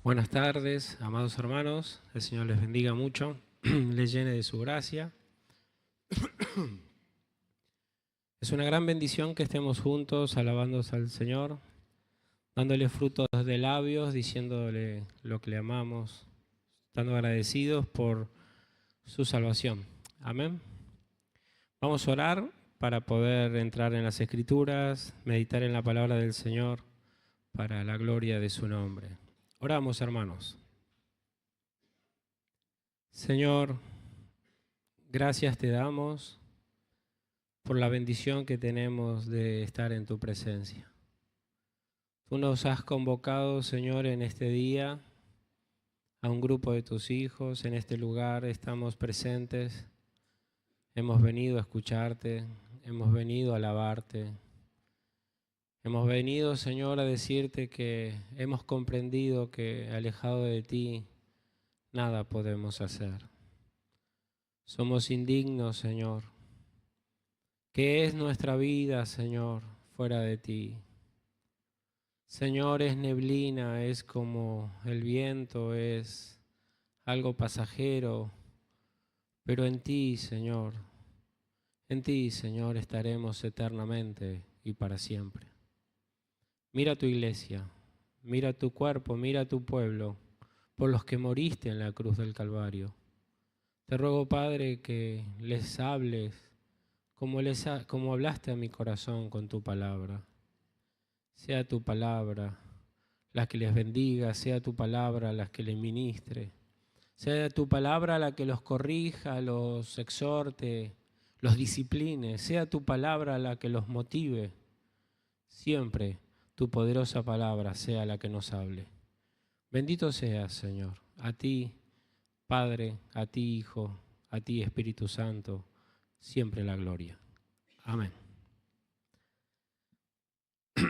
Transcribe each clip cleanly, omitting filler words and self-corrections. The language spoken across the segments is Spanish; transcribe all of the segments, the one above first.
Buenas tardes, amados hermanos. El Señor les bendiga mucho, les llene de su gracia. Es una gran bendición que estemos juntos alabando al Señor, dándole frutos de labios, diciéndole lo que le amamos, estando agradecidos por su salvación. Amén. Vamos a orar para poder entrar en las Escrituras, meditar en la palabra del Señor para la gloria de su nombre. Oramos, hermanos. Señor, gracias te damos por la bendición que tenemos de estar en tu presencia. Tú nos has convocado, Señor, en este día a un grupo de tus hijos. En este lugar estamos presentes. Hemos venido a escucharte, hemos venido a alabarte. Hemos venido, Señor, a decirte que hemos comprendido que alejado de ti nada podemos hacer. Somos indignos, Señor. ¿Qué es nuestra vida, Señor, fuera de ti? Señor, es neblina, es como el viento, es algo pasajero, pero en ti, Señor, estaremos eternamente y para siempre. Mira tu iglesia, mira tu cuerpo, mira tu pueblo, por los que moriste en la cruz del Calvario. Te ruego, Padre, que les hables como hablaste a mi corazón con tu palabra. Sea tu palabra la que les bendiga, sea tu palabra la que les ministre, sea tu palabra la que los corrija, los exhorte, los discipline, sea tu palabra la que los motive. Siempre tu poderosa palabra sea la que nos hable. Bendito seas, Señor, a ti, Padre, a ti, Hijo, a ti, Espíritu Santo, siempre la gloria. Amén.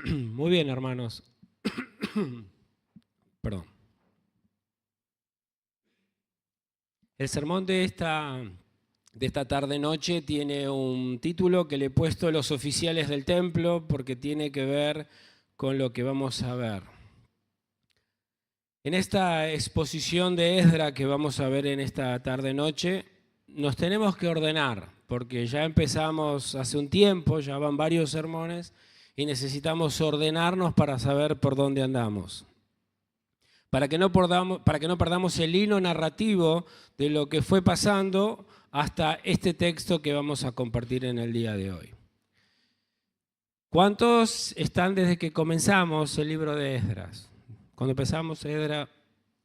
Muy bien, hermanos. Perdón. El sermón de esta tarde-noche tiene un título que le he puesto Los oficiales del templo porque tiene que ver con lo que vamos a ver. En esta exposición de Esdras que vamos a ver en esta tarde-noche, nos tenemos que ordenar, porque ya empezamos hace un tiempo, ya van varios sermones, y necesitamos ordenarnos para saber por dónde andamos. Para que no perdamos el hilo narrativo de lo que fue pasando hasta este texto que vamos a compartir en el día de hoy. ¿Cuántos están desde que comenzamos el libro de Esdras? Cuando empezamos Esdras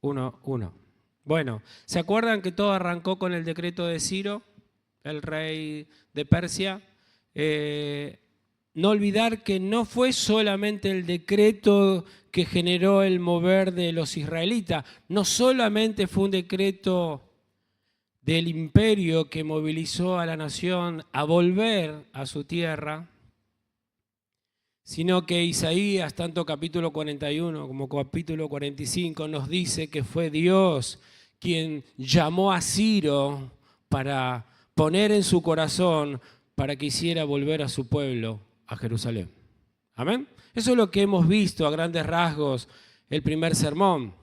1:1. Bueno, ¿se acuerdan que todo arrancó con el decreto de Ciro, el rey de Persia? No olvidar que no fue solamente el decreto que generó el mover de los israelitas, no solamente fue un decreto del imperio que movilizó a la nación a volver a su tierra, sino que Isaías, tanto capítulo 41 como capítulo 45, nos dice que fue Dios quien llamó a Ciro para poner en su corazón para que hiciera volver a su pueblo a Jerusalén. ¿Amén? Eso es lo que hemos visto a grandes rasgos el primer sermón.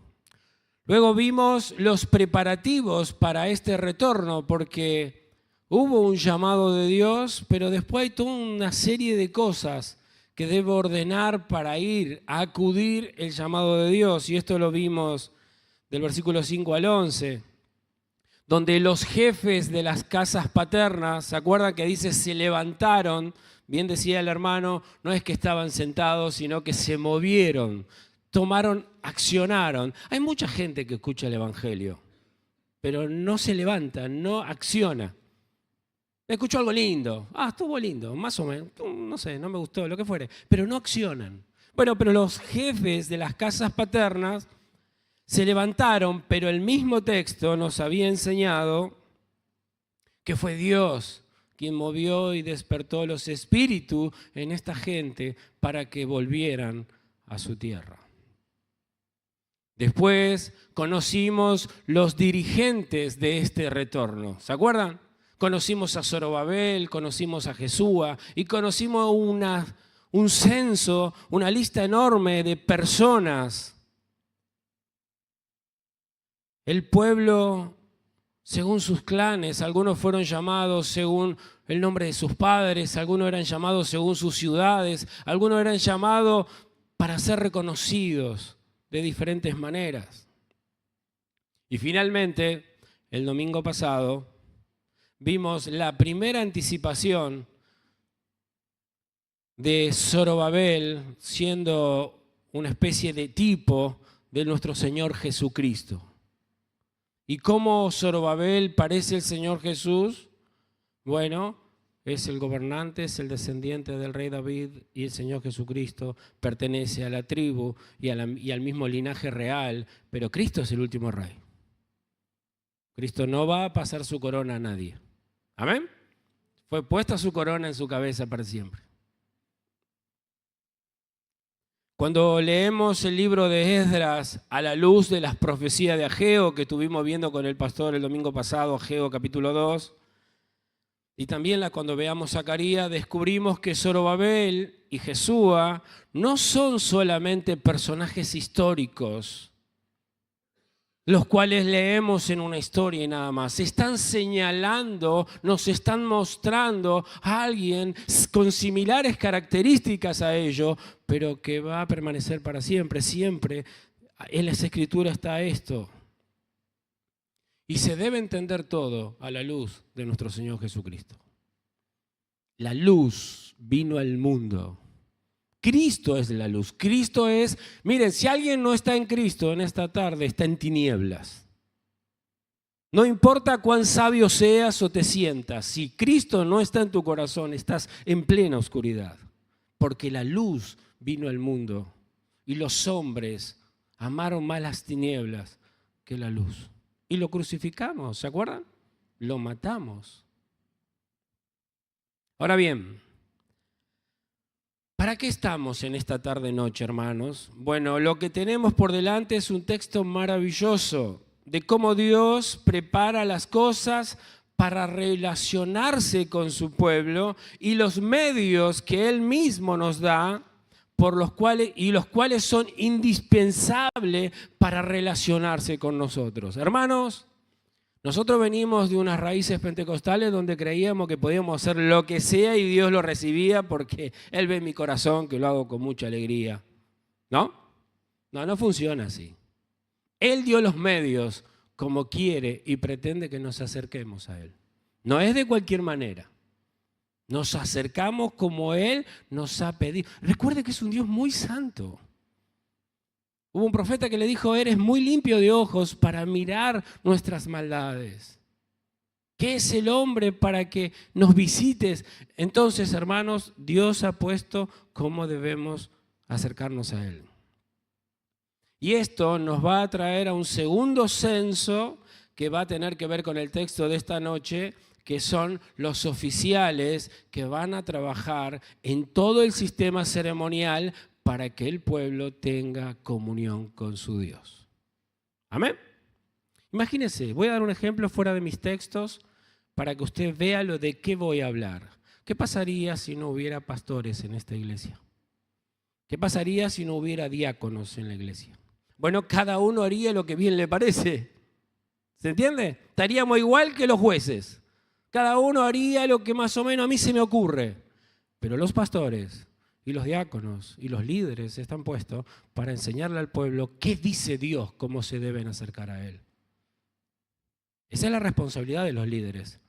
Luego vimos los preparativos para este retorno, porque hubo un llamado de Dios, pero después hay toda una serie de cosas que debe ordenar para ir a acudir el llamado de Dios. Y esto lo vimos del versículo 5 al 11, donde los jefes de las casas paternas, ¿se acuerdan que dice se levantaron? Bien decía el hermano, no es que estaban sentados, sino que se movieron, tomaron, accionaron. Hay mucha gente que escucha el Evangelio, pero no se levanta, no acciona. Escuchó algo lindo, estuvo lindo, más o menos, no sé, no me gustó, lo que fuere, pero no accionan. Bueno, pero los jefes de las casas paternas se levantaron, pero el mismo texto nos había enseñado que fue Dios quien movió y despertó los espíritus en esta gente para que volvieran a su tierra. Después conocimos los dirigentes de este retorno, ¿se acuerdan? Conocimos a Zorobabel, conocimos a Jesúa y conocimos un censo, una lista enorme de personas El pueblo, según sus clanes, algunos fueron llamados según el nombre de sus padres, algunos eran llamados según sus ciudades, algunos eran llamados para ser reconocidos de diferentes maneras. Y finalmente, el domingo pasado, vimos la primera anticipación de Zorobabel siendo una especie de tipo de nuestro Señor Jesucristo. ¿Y cómo Zorobabel parece el Señor Jesús? Bueno, es el gobernante, es el descendiente del rey David, y el Señor Jesucristo pertenece a la tribu y al mismo linaje real, pero Cristo es el último rey. Cristo no va a pasar su corona a nadie. ¿Amén? Fue puesta su corona en su cabeza para siempre. Cuando leemos el libro de Esdras a la luz de las profecías de Ageo que estuvimos viendo con el pastor el domingo pasado, Ageo capítulo 2, y también cuando veamos Zacarías, descubrimos que Zorobabel y Jesúa no son solamente personajes históricos, los cuales leemos en una historia y nada más. Están señalando, nos están mostrando a alguien con similares características a ellos, pero que va a permanecer para siempre. Siempre en las Escrituras está esto. Y se debe entender todo a la luz de nuestro Señor Jesucristo. La luz vino al mundo. Cristo es la luz. Cristo es, miren, si alguien no está en Cristo en esta tarde, está en tinieblas. No importa cuán sabio seas o te sientas, si Cristo no está en tu corazón, estás en plena oscuridad. Porque la luz vino al mundo y los hombres amaron más las tinieblas que la luz. Y lo crucificamos, ¿se acuerdan? Lo matamos. Ahora bien, ¿para qué estamos en esta tarde-noche, hermanos? Bueno, lo que tenemos por delante es un texto maravilloso de cómo Dios prepara las cosas para relacionarse con su pueblo y los medios que Él mismo nos da los cuales son indispensables para relacionarse con nosotros. Hermanos, nosotros venimos de unas raíces pentecostales donde creíamos que podíamos hacer lo que sea y Dios lo recibía porque Él ve en mi corazón que lo hago con mucha alegría. ¿No? No funciona así. Él dio los medios como quiere y pretende que nos acerquemos a Él. No es de cualquier manera. Nos acercamos como Él nos ha pedido. Recuerde que es un Dios muy santo. Hubo un profeta que le dijo, eres muy limpio de ojos para mirar nuestras maldades. ¿Qué es el hombre para que nos visites? Entonces, hermanos, Dios ha puesto cómo debemos acercarnos a Él. Y esto nos va a traer a un segundo censo que va a tener que ver con el texto de esta noche, que son los oficiales que van a trabajar en todo el sistema ceremonial para que el pueblo tenga comunión con su Dios. ¿Amén? Imagínense, voy a dar un ejemplo fuera de mis textos para que usted vea lo de qué voy a hablar. ¿Qué pasaría si no hubiera pastores en esta iglesia? ¿Qué pasaría si no hubiera diáconos en la iglesia? Bueno, cada uno haría lo que bien le parece. ¿Se entiende? Estaríamos igual que los jueces. Cada uno haría lo que más o menos a mí se me ocurre. Pero los pastores y los diáconos y los líderes están puestos para enseñarle al pueblo qué dice Dios, cómo se deben acercar a Él. Esa es la responsabilidad de los líderes.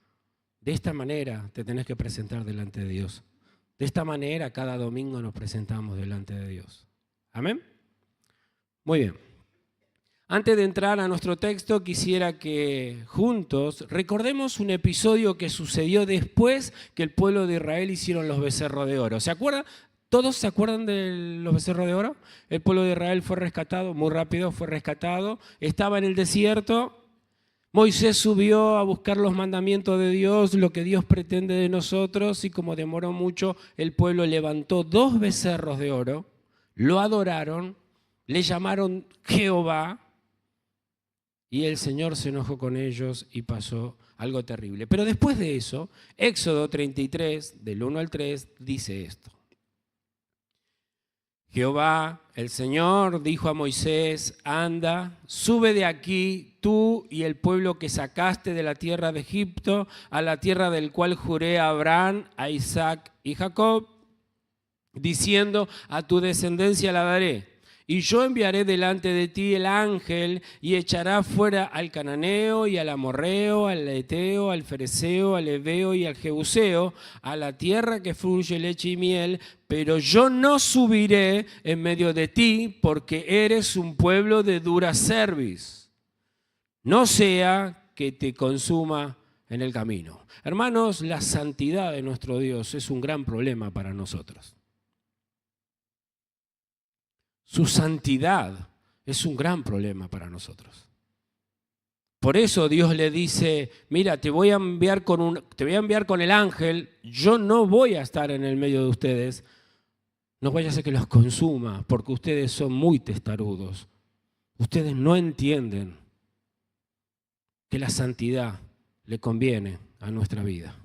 De esta manera te tenés que presentar delante de Dios. De esta manera cada domingo nos presentamos delante de Dios. ¿Amén? Muy bien. Antes de entrar a nuestro texto, quisiera que juntos recordemos un episodio que sucedió después que el pueblo de Israel hicieron los becerros de oro. ¿Se acuerdan? ¿Todos se acuerdan de los becerros de oro? El pueblo de Israel fue rescatado, muy rápido fue rescatado, estaba en el desierto. Moisés subió a buscar los mandamientos de Dios, lo que Dios pretende de nosotros, y como demoró mucho, el pueblo levantó 2 becerros de oro, lo adoraron, le llamaron Jehová, y el Señor se enojó con ellos y pasó algo terrible. Pero después de eso, Éxodo 33, del 1 al 3, dice esto. Jehová, el Señor, dijo a Moisés, anda, sube de aquí tú y el pueblo que sacaste de la tierra de Egipto, a la tierra del cual juré a Abraham, a Isaac y Jacob, diciendo, a tu descendencia la daré. Y yo enviaré delante de ti el ángel y echará fuera al cananeo y al amorreo, al eteo, al fereceo, al heveo y al jebuseo, a la tierra que fluye leche y miel, pero yo no subiré en medio de ti porque eres un pueblo de dura cerviz. No sea que te consuma en el camino. Hermanos, la santidad de nuestro Dios es un gran problema para nosotros. Su santidad es un gran problema para nosotros. Por eso Dios le dice, mira, te voy a enviar con el ángel, yo no voy a estar en el medio de ustedes, no vaya a ser que los consuma, porque ustedes son muy testarudos. Ustedes no entienden que la santidad le conviene a nuestra vida.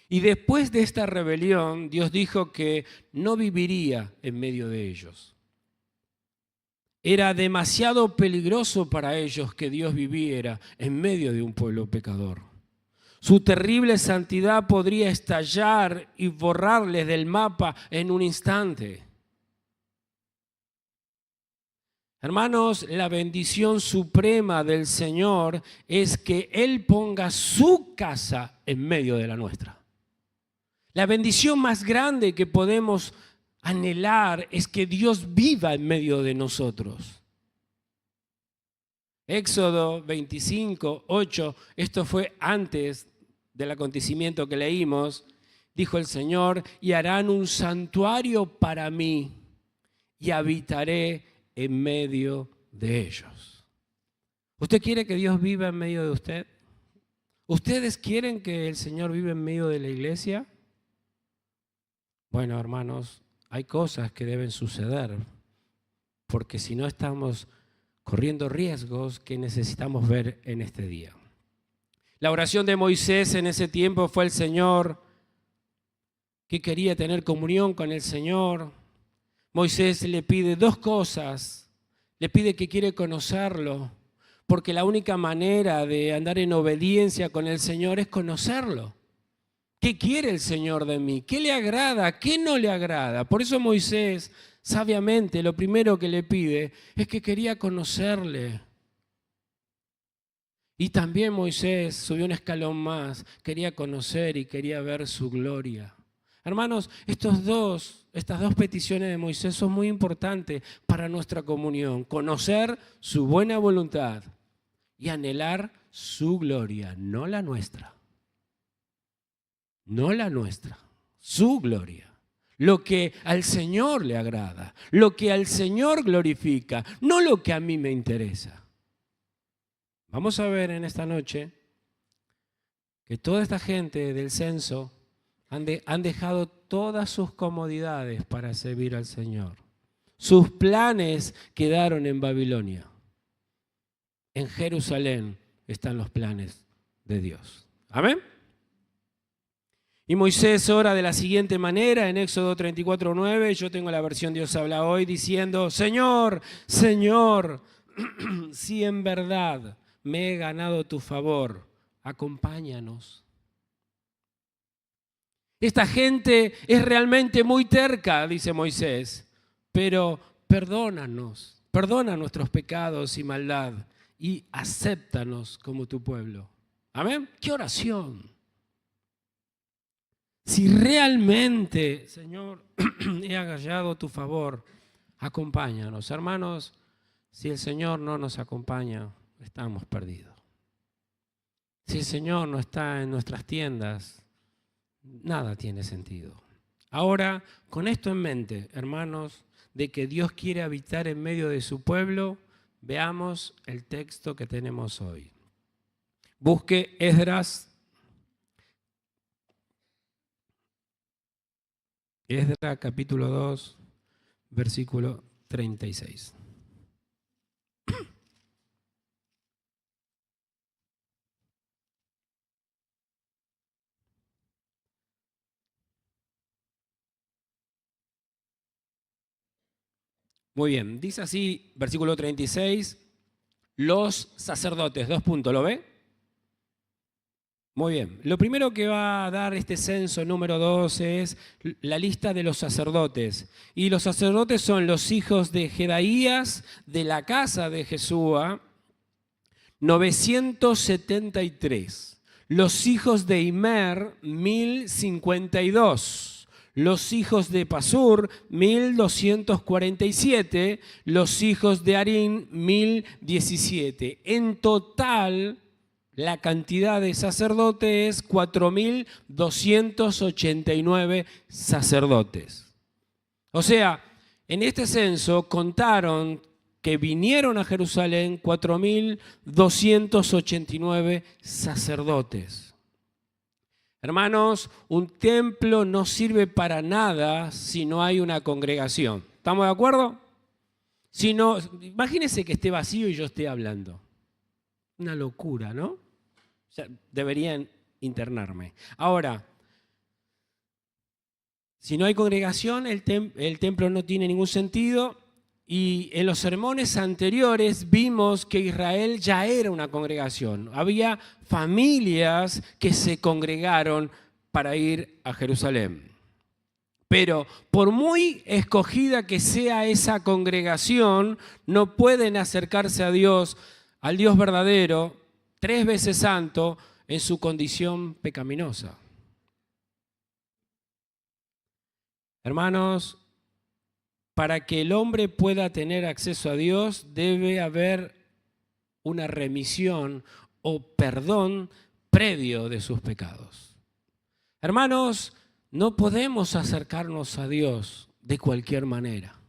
Y después de esta rebelión, Dios dijo que no viviría en medio de ellos. Era demasiado peligroso para ellos que Dios viviera en medio de un pueblo pecador. Su terrible santidad podría estallar y borrarles del mapa en un instante. Hermanos, la bendición suprema del Señor es que Él ponga su casa en medio de la nuestra. La bendición más grande que podemos anhelar es que Dios viva en medio de nosotros. Éxodo 25, 8, esto fue antes del acontecimiento que leímos, dijo el Señor, y harán un santuario para mí y habitaré en medio de ellos. ¿Usted quiere que Dios viva en medio de usted? ¿Ustedes quieren que el Señor viva en medio de la iglesia? Bueno, hermanos, hay cosas que deben suceder, porque si no estamos corriendo riesgos que necesitamos ver en este día. La oración de Moisés en ese tiempo fue el Señor, que quería tener comunión con el Señor. Moisés le pide dos cosas. Le pide que quiere conocerlo, porque la única manera de andar en obediencia con el Señor es conocerlo. ¿Qué quiere el Señor de mí? ¿Qué le agrada? ¿Qué no le agrada? Por eso Moisés, sabiamente, lo primero que le pide es que quería conocerle. Y también Moisés subió un escalón más, quería conocer y quería ver su gloria. Hermanos, estas dos peticiones de Moisés son muy importantes para nuestra comunión. Conocer su buena voluntad y anhelar su gloria, no la nuestra. No la nuestra, su gloria. Lo que al Señor le agrada, lo que al Señor glorifica, no lo que a mí me interesa. Vamos a ver en esta noche que toda esta gente del censo han dejado todas sus comodidades para servir al Señor. Sus planes quedaron en Babilonia. En Jerusalén están los planes de Dios. Amén. Y Moisés ora de la siguiente manera en Éxodo 34:9, yo tengo la versión Dios habla hoy, diciendo, Señor, Señor, si en verdad me he ganado tu favor, acompáñanos. Esta gente es realmente muy terca, dice Moisés, pero perdónanos, perdona nuestros pecados y maldad y acéptanos como tu pueblo. Amén. ¿Qué oración? Si realmente, Señor, he hallado tu favor, acompáñanos. Hermanos, si el Señor no nos acompaña, estamos perdidos. Si el Señor no está en nuestras tiendas, nada tiene sentido. Ahora, con esto en mente, hermanos, de que Dios quiere habitar en medio de su pueblo, veamos el texto que tenemos hoy. Busque Esdras capítulo 2, versículo 36. Muy bien, dice así, versículo 36, los sacerdotes, 2 puntos, ¿lo ve? Muy bien, lo primero que va a dar este censo número 2 es la lista de los sacerdotes. Y los sacerdotes son los hijos de Jedaías, de la casa de Jesúa, 973. Los hijos de Immer, 1052. Los hijos de Pasur, 1247. Los hijos de Harín, 1017. En total, la cantidad de sacerdotes es 4.289 sacerdotes. O sea, en este censo contaron que vinieron a Jerusalén 4.289 sacerdotes. Hermanos, un templo no sirve para nada si no hay una congregación. ¿Estamos de acuerdo? Si no, imagínense que esté vacío y yo esté hablando. Una locura, ¿no? O sea, deberían internarme. Ahora, si no hay congregación, el templo no tiene ningún sentido. Y en los sermones anteriores vimos que Israel ya era una congregación. Había familias que se congregaron para ir a Jerusalén. Pero por muy escogida que sea esa congregación, no pueden acercarse a Dios, al Dios verdadero, 3 veces santo, en su condición pecaminosa. Hermanos, para que el hombre pueda tener acceso a Dios, debe haber una remisión o perdón previo de sus pecados. Hermanos, no podemos acercarnos a Dios de cualquier manera.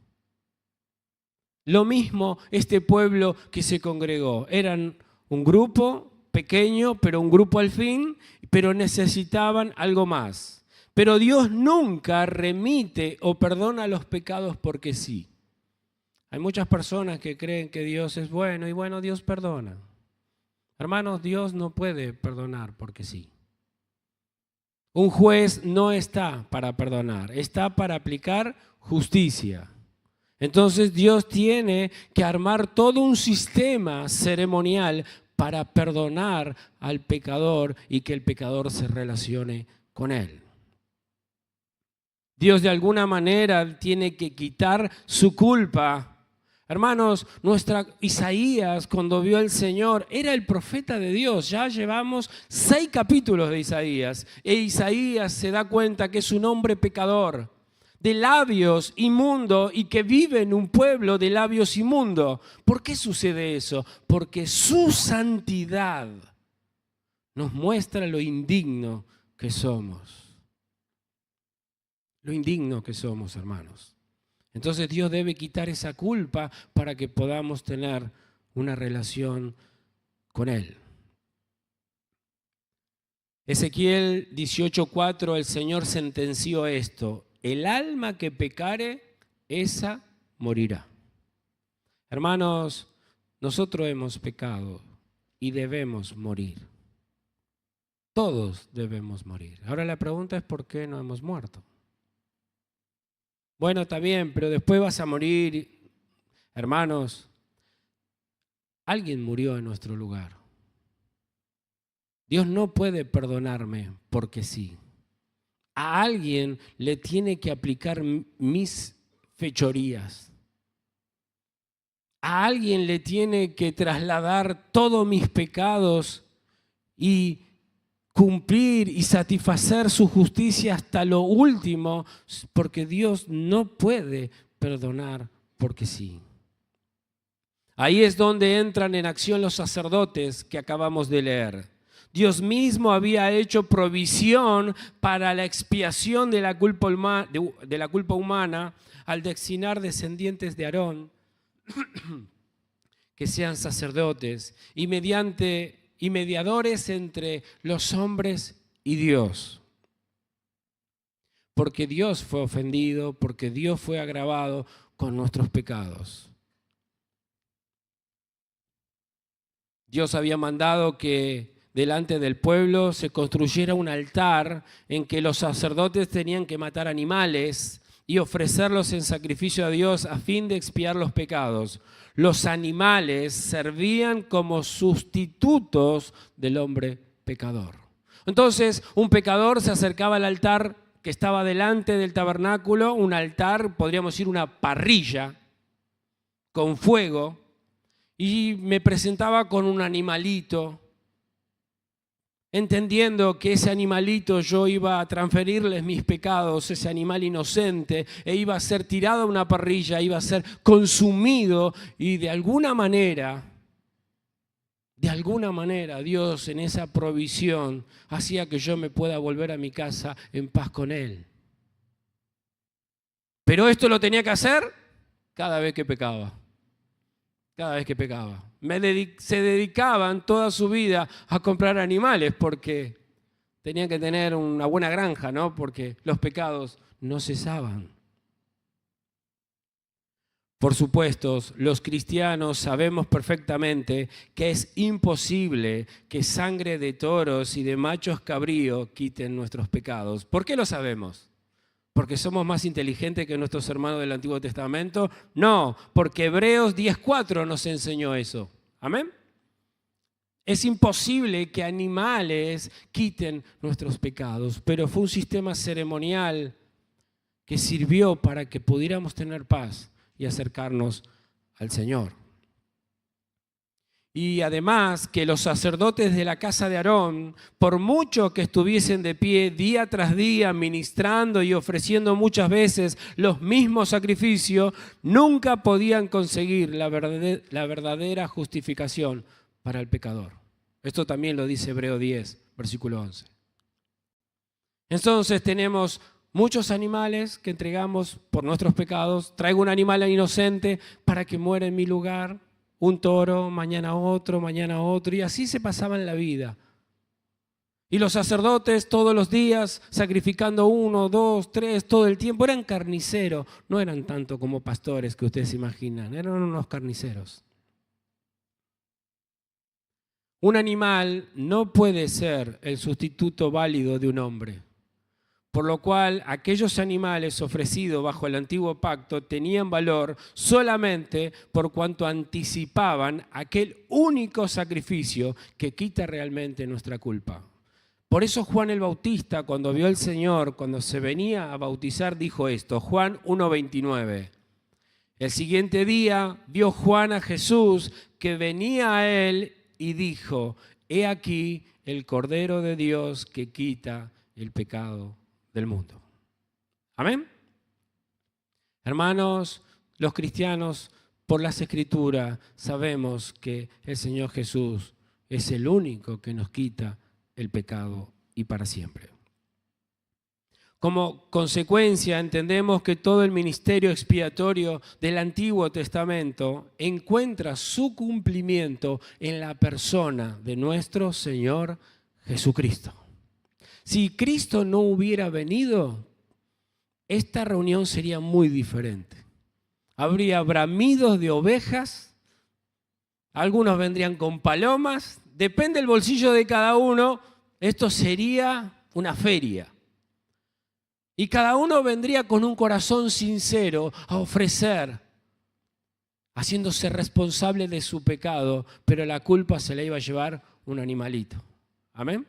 Lo mismo este pueblo que se congregó. Eran un grupo pequeño, pero un grupo al fin, pero necesitaban algo más. Pero Dios nunca remite o perdona los pecados porque sí. Hay muchas personas que creen que Dios es bueno y bueno, Dios perdona. Hermanos, Dios no puede perdonar porque sí. Un juez no está para perdonar, está para aplicar justicia. Entonces Dios tiene que armar todo un sistema ceremonial para perdonar al pecador y que el pecador se relacione con él. Dios de alguna manera tiene que quitar su culpa. Hermanos, Isaías cuando vio al Señor era el profeta de Dios. Ya llevamos 6 capítulos de Isaías. E Isaías se da cuenta que es un hombre pecador, de labios inmundos y que vive en un pueblo de labios inmundos. ¿Por qué sucede eso? Porque su santidad nos muestra lo indigno que somos. Lo indigno que somos, hermanos. Entonces Dios debe quitar esa culpa para que podamos tener una relación con Él. Ezequiel 18:4, el Señor sentenció esto: el alma que pecare, esa morirá. Hermanos, nosotros hemos pecado y debemos morir. Todos debemos morir. Ahora la pregunta es ¿por qué no hemos muerto? Bueno, está bien, pero después vas a morir. Hermanos, alguien murió en nuestro lugar. Dios no puede perdonarme porque sí. A alguien le tiene que aplicar mis fechorías. A alguien le tiene que trasladar todos mis pecados y cumplir y satisfacer su justicia hasta lo último, porque Dios no puede perdonar porque sí. Ahí es donde entran en acción los sacerdotes que acabamos de leer. Dios mismo había hecho provisión para la expiación de la culpa humana al designar descendientes de Aarón que sean sacerdotes y mediadores entre los hombres y Dios. Porque Dios fue ofendido, porque Dios fue agravado con nuestros pecados. Dios había mandado que delante del pueblo se construyera un altar en que los sacerdotes tenían que matar animales y ofrecerlos en sacrificio a Dios a fin de expiar los pecados. Los animales servían como sustitutos del hombre pecador. Entonces, un pecador se acercaba al altar que estaba delante del tabernáculo, un altar, podríamos decir una parrilla con fuego, y me presentaba con un animalito, entendiendo que ese animalito yo iba a transferirles mis pecados, ese animal inocente, e iba a ser tirado a una parrilla, iba a ser consumido, y de alguna manera Dios en esa provisión hacía que yo me pueda volver a mi casa en paz con Él. Pero esto lo tenía que hacer cada vez que pecaba. Cada vez que pecaba. Se dedicaban toda su vida a comprar animales porque tenían que tener una buena granja, ¿no? Porque los pecados no cesaban. Por supuesto, los cristianos sabemos perfectamente que es imposible que sangre de toros y de machos cabríos quiten nuestros pecados. ¿Por qué lo sabemos? ¿Porque somos más inteligentes que nuestros hermanos del Antiguo Testamento? No, porque Hebreos 10:4 nos enseñó eso. ¿Amén? Es imposible que animales quiten nuestros pecados, pero fue un sistema ceremonial que sirvió para que pudiéramos tener paz y acercarnos al Señor. Y además que los sacerdotes de la casa de Aarón, por mucho que estuviesen de pie día tras día ministrando y ofreciendo muchas veces los mismos sacrificios, nunca podían conseguir la verdadera justificación para el pecador. Esto también lo dice Hebreo 10, versículo 11. Entonces tenemos muchos animales que entregamos por nuestros pecados. Traigo un animal inocente para que muera en mi lugar. Un toro, mañana otro, y así se pasaban la vida. Y los sacerdotes todos los días sacrificando 1, 2, 3, todo el tiempo, eran carniceros, no eran tanto como pastores que ustedes se imaginan, eran unos carniceros. Un animal no puede ser el sustituto válido de un hombre. Por lo cual, aquellos animales ofrecidos bajo el antiguo pacto tenían valor solamente por cuanto anticipaban aquel único sacrificio que quita realmente nuestra culpa. Por eso Juan el Bautista, cuando vio al Señor, cuando se venía a bautizar, dijo esto, Juan 1:29. El siguiente día vio Juan a Jesús que venía a él y dijo, he aquí el Cordero de Dios que quita el pecado del mundo. Amén. Hermanos, los cristianos, por las Escrituras, sabemos que el Señor Jesús es el único que nos quita el pecado y para siempre. Como consecuencia, entendemos que todo el ministerio expiatorio del Antiguo Testamento encuentra su cumplimiento en la persona de nuestro Señor Jesucristo. Si Cristo no hubiera venido, esta reunión sería muy diferente. Habría bramidos de ovejas, algunos vendrían con palomas, depende del bolsillo de cada uno, esto sería una feria. Y cada uno vendría con un corazón sincero a ofrecer, haciéndose responsable de su pecado, pero la culpa se la iba a llevar un animalito. Amén.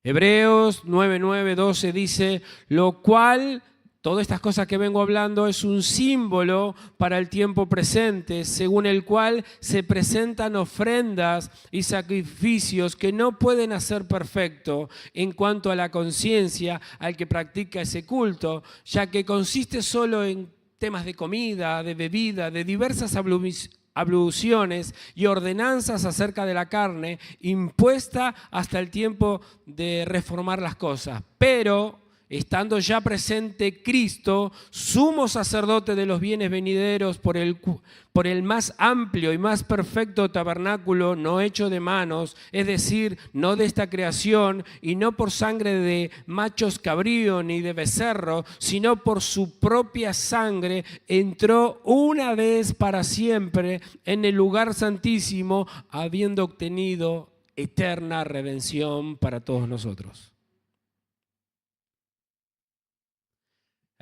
Hebreos 9:12 dice, lo cual, todas estas cosas que vengo hablando, es un símbolo para el tiempo presente, según el cual se presentan ofrendas y sacrificios que no pueden hacer perfecto en cuanto a la conciencia al que practica ese culto, ya que consiste solo en temas de comida, de bebida, de diversas abluciones y ordenanzas acerca de la carne, impuesta hasta el tiempo de reformar las cosas. Pero, estando ya presente Cristo, sumo sacerdote de los bienes venideros por el más amplio y más perfecto tabernáculo no hecho de manos, es decir, no de esta creación, y no por sangre de machos cabrío ni de becerro, sino por su propia sangre, entró una vez para siempre en el lugar santísimo, habiendo obtenido eterna redención para todos nosotros.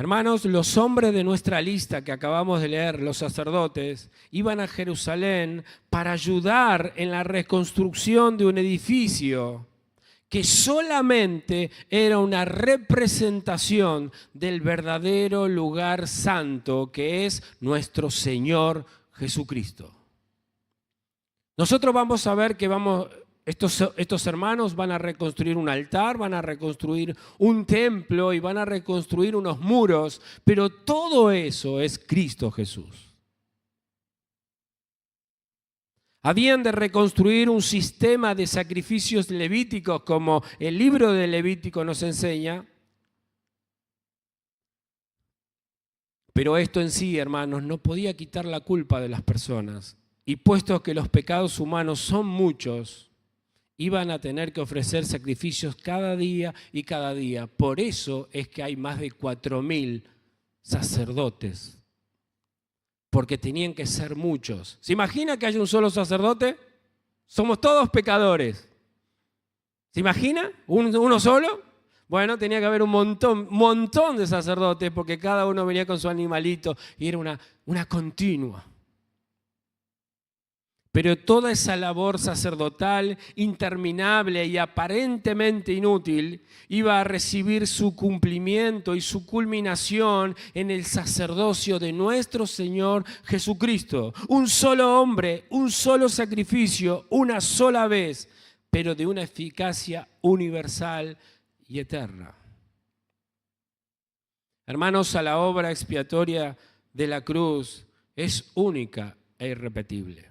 Hermanos, los hombres de nuestra lista que acabamos de leer, los sacerdotes, iban a Jerusalén para ayudar en la reconstrucción de un edificio que solamente era una representación del verdadero lugar santo que es nuestro Señor Jesucristo. Nosotros vamos a ver que estos hermanos van a reconstruir un altar, van a reconstruir un templo y van a reconstruir unos muros, pero todo eso es Cristo Jesús. Habían de reconstruir un sistema de sacrificios levíticos como el libro de Levítico nos enseña. Pero esto en sí, hermanos, no podía quitar la culpa de las personas. Y puesto que los pecados humanos son muchos, iban a tener que ofrecer sacrificios cada día y cada día. Por eso es que hay más de 4.000 sacerdotes. Porque tenían que ser muchos. ¿Se imagina que haya un solo sacerdote? Somos todos pecadores. ¿Se imagina? ¿Uno solo? Bueno, tenía que haber un montón de sacerdotes porque cada uno venía con su animalito y era una continua. Pero toda esa labor sacerdotal interminable y aparentemente inútil iba a recibir su cumplimiento y su culminación en el sacerdocio de nuestro Señor Jesucristo. Un solo hombre, un solo sacrificio, una sola vez, pero de una eficacia universal y eterna. Hermanos, a la obra expiatoria de la cruz es única e irrepetible.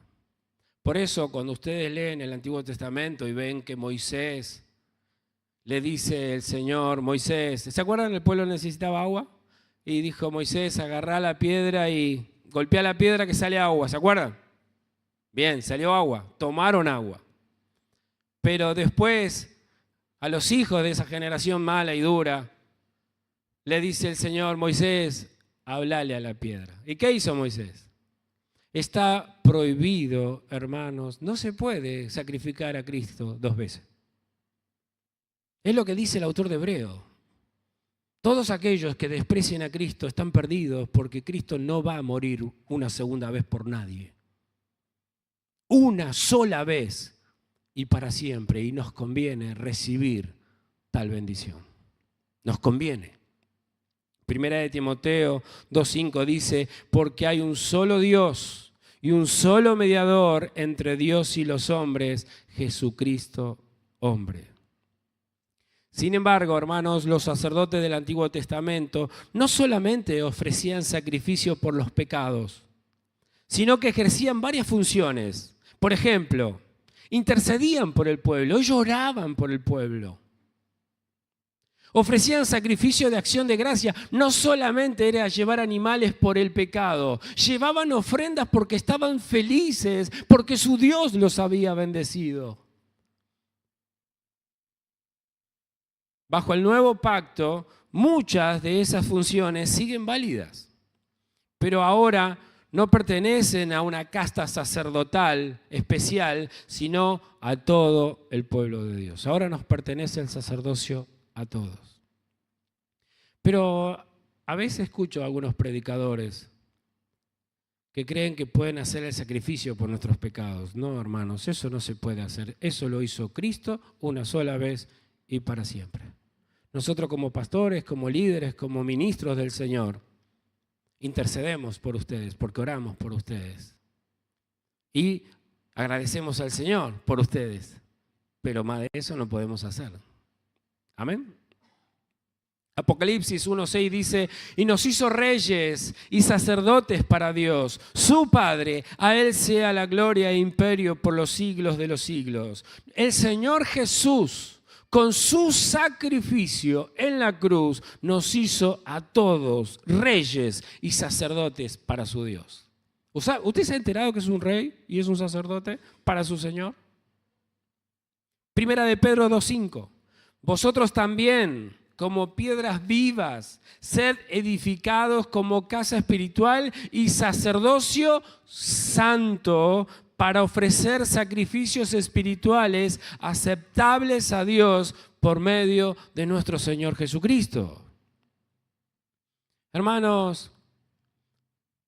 Por eso, cuando ustedes leen el Antiguo Testamento y ven que Moisés le dice el Señor, Moisés, ¿se acuerdan? El pueblo necesitaba agua y dijo Moisés, agarrá la piedra y golpea la piedra que sale agua, ¿se acuerdan? Bien, salió agua, tomaron agua. Pero después, a los hijos de esa generación mala y dura, le dice el Señor, Moisés, hablale a la piedra. ¿Y qué hizo Moisés? Está prohibido, hermanos, no se puede sacrificar a Cristo 2 veces. Es lo que dice el autor de Hebreo. Todos aquellos que desprecian a Cristo están perdidos porque Cristo no va a morir una segunda vez por nadie. Una sola vez y para siempre. Y nos conviene recibir tal bendición. Nos conviene. Primera de Timoteo 2:5 dice, porque hay un solo Dios y un solo mediador entre Dios y los hombres, Jesucristo hombre. Sin embargo, hermanos, los sacerdotes del Antiguo Testamento no solamente ofrecían sacrificios por los pecados, sino que ejercían varias funciones. Por ejemplo, intercedían por el pueblo, ellos oraban por el pueblo. Ofrecían sacrificio de acción de gracia. No solamente era llevar animales por el pecado, llevaban ofrendas porque estaban felices, porque su Dios los había bendecido. Bajo el nuevo pacto, muchas de esas funciones siguen válidas, pero ahora no pertenecen a una casta sacerdotal especial, sino a todo el pueblo de Dios. Ahora nos pertenece el sacerdocio a todos. Pero a veces escucho a algunos predicadores que creen que pueden hacer el sacrificio por nuestros pecados. No, hermanos, eso no se puede hacer. Eso lo hizo Cristo una sola vez y para siempre. Nosotros como pastores, como líderes, como ministros del Señor, intercedemos por ustedes, porque oramos por ustedes. Y agradecemos al Señor por ustedes. Pero más de eso no podemos hacer. Amén. Apocalipsis 1:6 dice, y nos hizo reyes y sacerdotes para Dios, su Padre, a Él sea la gloria e imperio por los siglos de los siglos. El Señor Jesús, con su sacrificio en la cruz, nos hizo a todos reyes y sacerdotes para su Dios. ¿Usted se ha enterado que es un rey y es un sacerdote para su Señor? Primera de Pedro 2:5, vosotros también, como piedras vivas, sed edificados como casa espiritual y sacerdocio santo para ofrecer sacrificios espirituales aceptables a Dios por medio de nuestro Señor Jesucristo. Hermanos,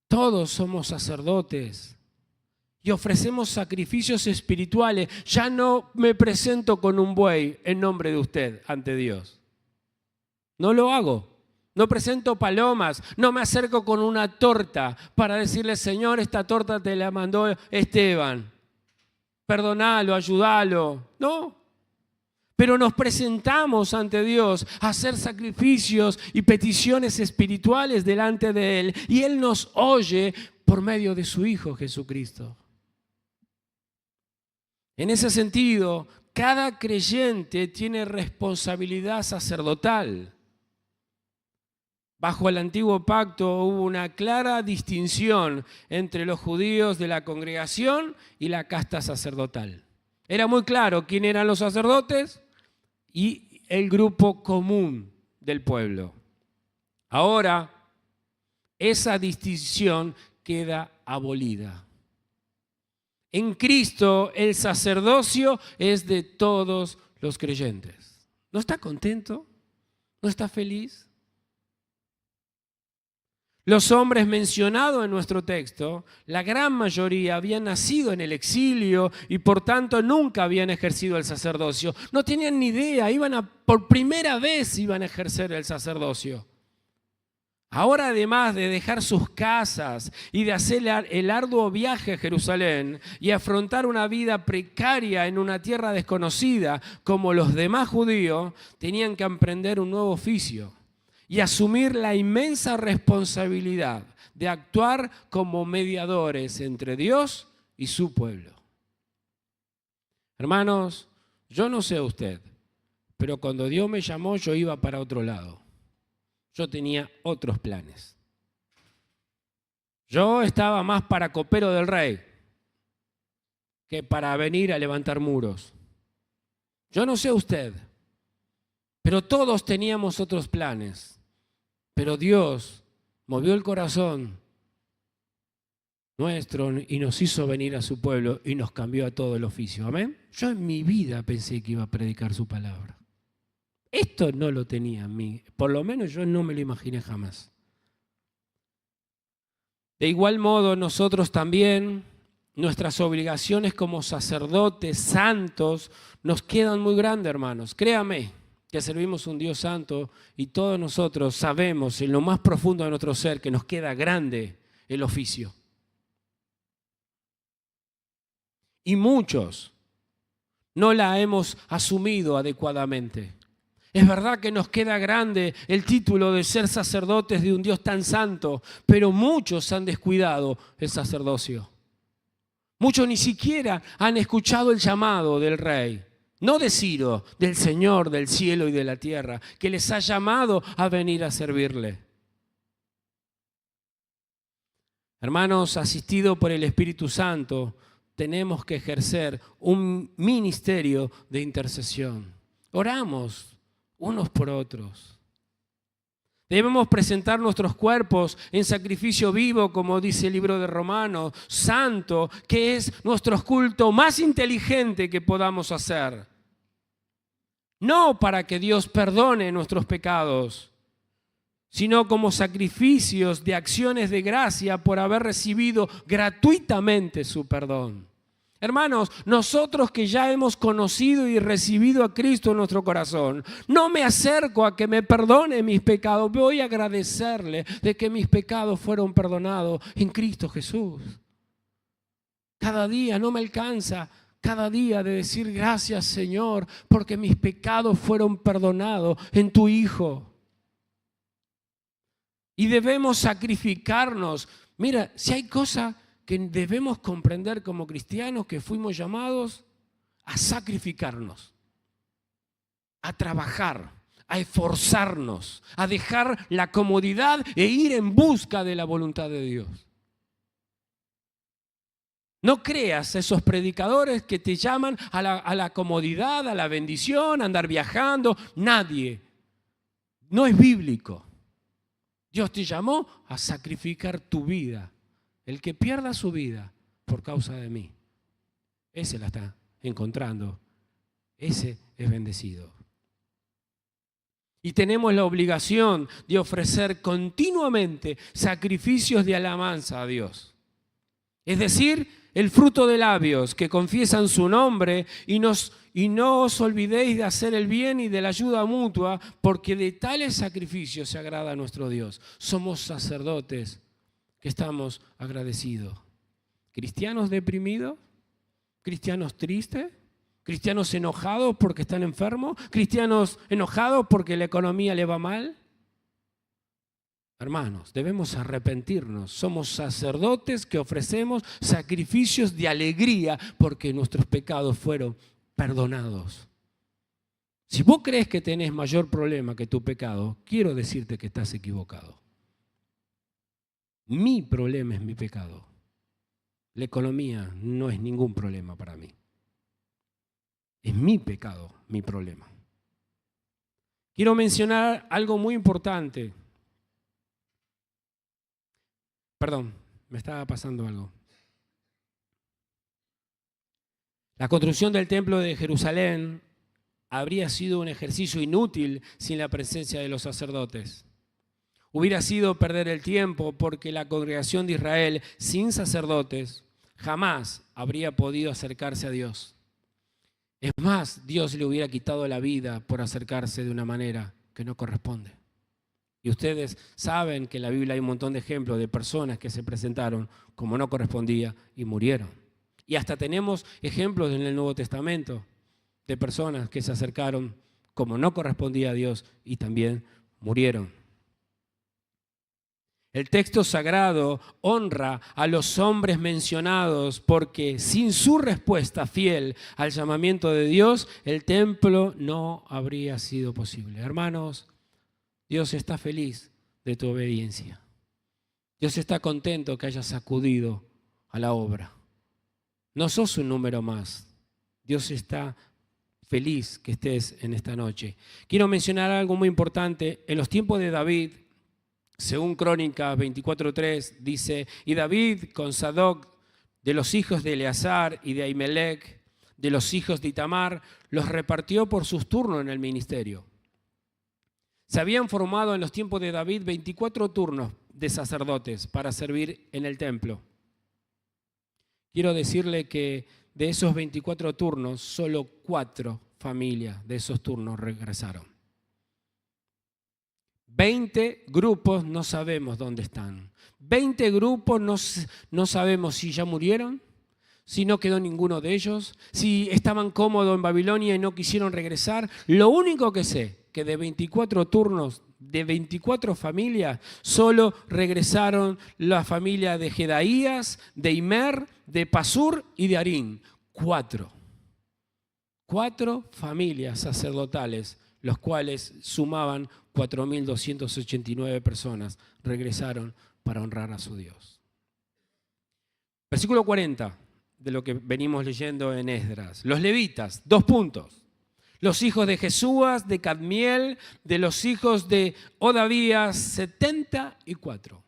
todos somos sacerdotes y ofrecemos sacrificios espirituales. Ya no me presento con un buey en nombre de usted ante Dios. No lo hago. No presento palomas, no me acerco con una torta para decirle, Señor, esta torta te la mandó Esteban. Perdonalo, ayúdalo. No. Pero nos presentamos ante Dios a hacer sacrificios y peticiones espirituales delante de Él. Y Él nos oye por medio de su Hijo Jesucristo. En ese sentido, cada creyente tiene responsabilidad sacerdotal. Bajo el antiguo pacto hubo una clara distinción entre los judíos de la congregación y la casta sacerdotal. Era muy claro quién eran los sacerdotes y el grupo común del pueblo. Ahora, esa distinción queda abolida. En Cristo el sacerdocio es de todos los creyentes. ¿No está contento? ¿No está feliz? Los hombres mencionados en nuestro texto, la gran mayoría habían nacido en el exilio y por tanto nunca habían ejercido el sacerdocio. No tenían ni idea, por primera vez iban a ejercer el sacerdocio. Ahora, además de dejar sus casas y de hacer el arduo viaje a Jerusalén y afrontar una vida precaria en una tierra desconocida como los demás judíos, tenían que emprender un nuevo oficio y asumir la inmensa responsabilidad de actuar como mediadores entre Dios y su pueblo. Hermanos, yo no sé usted, pero cuando Dios me llamó yo iba para otro lado. Yo tenía otros planes. Yo estaba más para copero del rey que para venir a levantar muros. Yo no sé usted, pero todos teníamos otros planes. Pero Dios movió el corazón nuestro y nos hizo venir a su pueblo y nos cambió a todo el oficio. ¿Amén? Yo en mi vida pensé que iba a predicar su palabra. Esto no lo tenía en mí. Por lo menos yo no me lo imaginé jamás. De igual modo, nosotros también, nuestras obligaciones como sacerdotes santos nos quedan muy grandes, hermanos. Créame que servimos un Dios santo y todos nosotros sabemos en lo más profundo de nuestro ser que nos queda grande el oficio. Y muchos no la hemos asumido adecuadamente. Es verdad que nos queda grande el título de ser sacerdotes de un Dios tan santo, pero muchos han descuidado el sacerdocio. Muchos ni siquiera han escuchado el llamado del Rey. No de Ciro, del Señor del cielo y de la tierra, que les ha llamado a venir a servirle. Hermanos, asistidos por el Espíritu Santo, tenemos que ejercer un ministerio de intercesión. Oramos unos por otros. Debemos presentar nuestros cuerpos en sacrificio vivo, como dice el libro de Romanos, santo, que es nuestro culto más inteligente que podamos hacer. No para que Dios perdone nuestros pecados, sino como sacrificios de acciones de gracia por haber recibido gratuitamente su perdón. Hermanos, nosotros que ya hemos conocido y recibido a Cristo en nuestro corazón, no me acerco a que me perdone mis pecados, voy a agradecerle de que mis pecados fueron perdonados en Cristo Jesús. Cada día no me alcanza. Cada día de decir gracias, Señor, porque mis pecados fueron perdonados en tu Hijo. Y debemos sacrificarnos. Mira, si hay cosas que debemos comprender como cristianos, que fuimos llamados a sacrificarnos, a trabajar, a esforzarnos, a dejar la comodidad e ir en busca de la voluntad de Dios. No creas esos predicadores que te llaman a la comodidad, a la bendición, a andar viajando. Nadie. No es bíblico. Dios te llamó a sacrificar tu vida. El que pierda su vida por causa de mí, ese la está encontrando. Ese es bendecido. Y tenemos la obligación de ofrecer continuamente sacrificios de alabanza a Dios. Es decir, el fruto de labios que confiesan su nombre y no os olvidéis de hacer el bien y de la ayuda mutua, porque de tales sacrificios se agrada a nuestro Dios. Somos sacerdotes que estamos agradecidos. ¿Cristianos deprimidos? ¿Cristianos tristes? ¿Cristianos enojados porque están enfermos? ¿Cristianos enojados porque la economía le va mal? Hermanos, debemos arrepentirnos. Somos sacerdotes que ofrecemos sacrificios de alegría porque nuestros pecados fueron perdonados. Si vos crees que tenés mayor problema que tu pecado, quiero decirte que estás equivocado. Mi problema es mi pecado. La economía no es ningún problema para mí. Es mi pecado, mi problema. Quiero mencionar algo muy importante. Perdón, me estaba pasando algo. La construcción del templo de Jerusalén habría sido un ejercicio inútil sin la presencia de los sacerdotes. Hubiera sido perder el tiempo porque la congregación de Israel sin sacerdotes jamás habría podido acercarse a Dios. Es más, Dios le hubiera quitado la vida por acercarse de una manera que no corresponde. Y ustedes saben que en la Biblia hay un montón de ejemplos de personas que se presentaron como no correspondía y murieron. Y hasta tenemos ejemplos en el Nuevo Testamento de personas que se acercaron como no correspondía a Dios y también murieron. El texto sagrado honra a los hombres mencionados porque sin su respuesta fiel al llamamiento de Dios, el templo no habría sido posible. Hermanos, Dios está feliz de tu obediencia. Dios está contento que hayas acudido a la obra. No sos un número más. Dios está feliz que estés en esta noche. Quiero mencionar algo muy importante. En los tiempos de David, según Crónicas 24:3, dice: y David con Sadoc, de los hijos de Eleazar y de Ahimelech, de los hijos de Itamar, los repartió por sus turnos en el ministerio. Se habían formado en los tiempos de David 24 turnos de sacerdotes para servir en el templo. Quiero decirle que de esos 24 turnos, solo 4 familias de esos turnos regresaron. 20 grupos no sabemos dónde están. 20 grupos no sabemos si ya murieron, si no quedó ninguno de ellos, si estaban cómodos en Babilonia y no quisieron regresar. Lo único que sé, que de 24 turnos, de 24 familias, solo regresaron la familia de Jedaías, de Imer, de Pasur y de Arín. 4 familias sacerdotales, los cuales sumaban 4.289 personas, regresaron para honrar a su Dios. Versículo 40 de lo que venimos leyendo en Esdras. Los levitas, 2 puntos. Los hijos de Jesúas, de Cadmiel, de los hijos de Odavías, 74.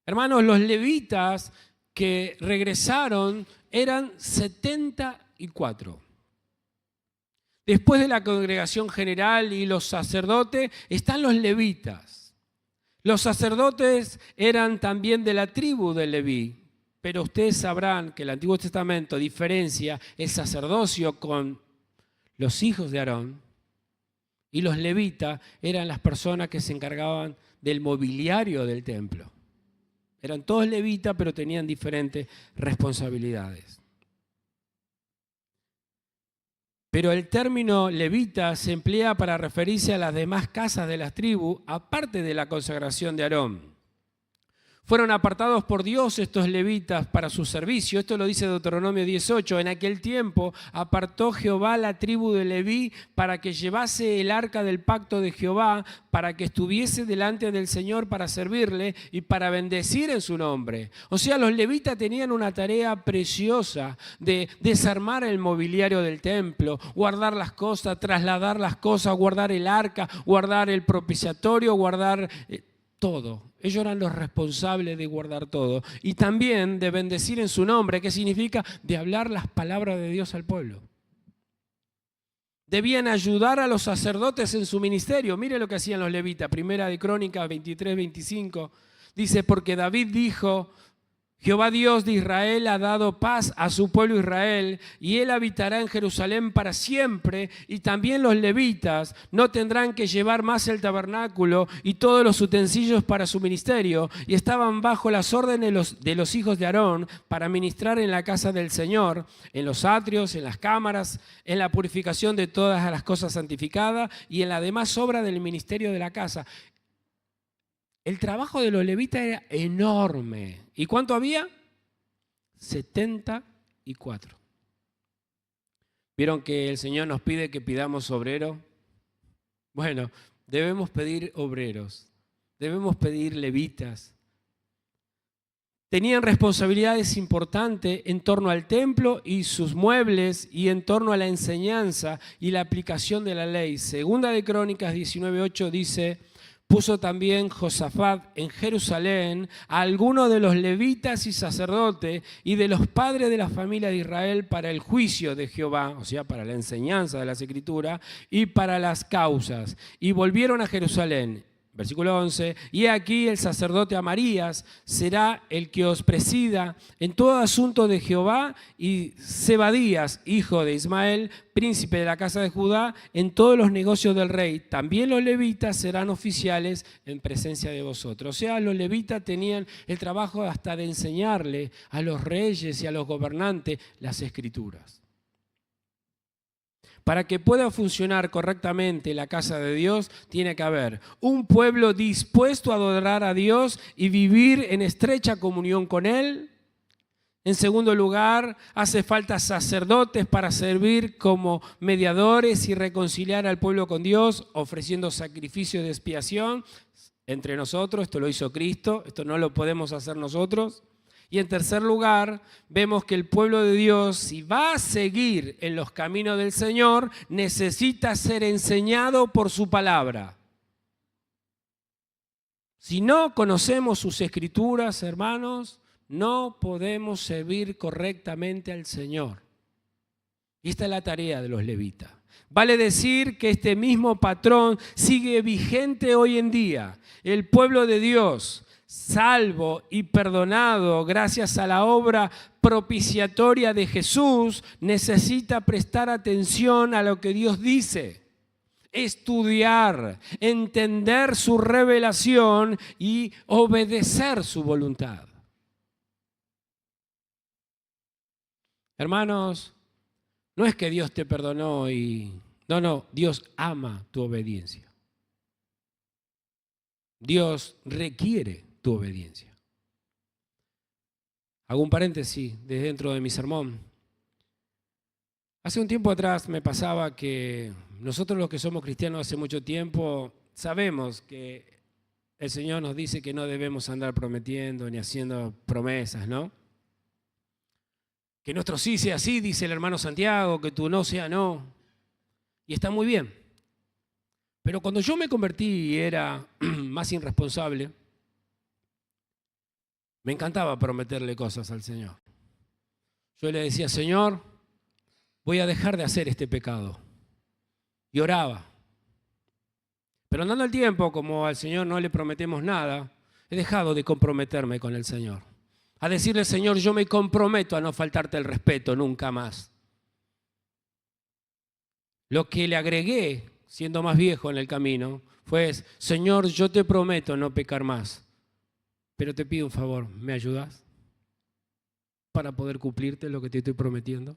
Hermanos, los levitas que regresaron eran 74. Después de la congregación general y los sacerdotes, están los levitas. Los sacerdotes eran también de la tribu de Leví, pero ustedes sabrán que el Antiguo Testamento diferencia el sacerdocio con los hijos de Aarón, y los levitas eran las personas que se encargaban del mobiliario del templo. Eran todos levitas, pero tenían diferentes responsabilidades. Pero el término levita se emplea para referirse a las demás casas de las tribus, aparte de la consagración de Aarón. Fueron apartados por Dios estos levitas para su servicio. Esto lo dice Deuteronomio 18. En aquel tiempo apartó Jehová la tribu de Leví para que llevase el arca del pacto de Jehová, para que estuviese delante del Señor para servirle y para bendecir en su nombre. O sea, los levitas tenían una tarea preciosa de desarmar el mobiliario del templo, guardar las cosas, trasladar las cosas, guardar el arca, guardar el propiciatorio, guardar todo. Ellos eran los responsables de guardar todo. Y también de bendecir en su nombre, que significa de hablar las palabras de Dios al pueblo. Debían ayudar a los sacerdotes en su ministerio. Mire lo que hacían los levitas. Primera de Crónicas 23-25. Dice, porque David dijo, Jehová Dios de Israel ha dado paz a su pueblo Israel, y él habitará en Jerusalén para siempre, y también los levitas no tendrán que llevar más el tabernáculo y todos los utensilios para su ministerio, y estaban bajo las órdenes de los hijos de Aarón para ministrar en la casa del Señor, en los atrios, en las cámaras, en la purificación de todas las cosas santificadas y en la demás obra del ministerio de la casa. El trabajo de los levitas era enorme. ¿Y cuánto había? 74. ¿Vieron que el Señor nos pide que pidamos obreros? Bueno, debemos pedir obreros, debemos pedir levitas. Tenían responsabilidades importantes en torno al templo y sus muebles y en torno a la enseñanza y la aplicación de la ley. Segunda de Crónicas 19:8 dice, puso también Josafat en Jerusalén a algunos de los levitas y sacerdotes y de los padres de la familia de Israel para el juicio de Jehová, o sea, para la enseñanza de las Escrituras y para las causas. Y volvieron a Jerusalén. Versículo 11, y aquí el sacerdote Amarías será el que os presida en todo asunto de Jehová, y Zebadías, hijo de Ismael, príncipe de la casa de Judá, en todos los negocios del rey. También los levitas serán oficiales en presencia de vosotros. O sea, los levitas tenían el trabajo hasta de enseñarle a los reyes y a los gobernantes las Escrituras. Para que pueda funcionar correctamente la casa de Dios, tiene que haber un pueblo dispuesto a adorar a Dios y vivir en estrecha comunión con Él. En segundo lugar, hace falta sacerdotes para servir como mediadores y reconciliar al pueblo con Dios, ofreciendo sacrificios de expiación entre nosotros. Esto lo hizo Cristo, esto no lo podemos hacer nosotros. Y en tercer lugar, vemos que el pueblo de Dios, si va a seguir en los caminos del Señor, necesita ser enseñado por su palabra. Si no conocemos sus Escrituras, hermanos, no podemos servir correctamente al Señor. Y esta es la tarea de los levitas. Vale decir que este mismo patrón sigue vigente hoy en día. El pueblo de Dios, salvo y perdonado gracias a la obra propiciatoria de Jesús, necesita prestar atención a lo que Dios dice, estudiar, entender su revelación y obedecer su voluntad. Hermanos, no es que Dios te perdonó y... No, Dios ama tu obediencia. Dios requiere tu obediencia. Hago un paréntesis desde dentro de mi sermón. Hace un tiempo atrás me pasaba que nosotros los que somos cristianos hace mucho tiempo sabemos que el Señor nos dice que no debemos andar prometiendo ni haciendo promesas, ¿no? Que nuestro sí sea sí, dice el hermano Santiago, que tu no sea no. Y está muy bien. Pero cuando yo me convertí y era más irresponsable, me encantaba prometerle cosas al Señor. Yo le decía, Señor, voy a dejar de hacer este pecado. Y oraba. Pero andando el tiempo, como al Señor no le prometemos nada, he dejado de comprometerme con el Señor. A decirle, Señor, yo me comprometo a no faltarte el respeto nunca más. Lo que le agregué, siendo más viejo en el camino, fue, Señor, yo te prometo no pecar más, pero te pido un favor, ¿me ayudas para poder cumplirte lo que te estoy prometiendo?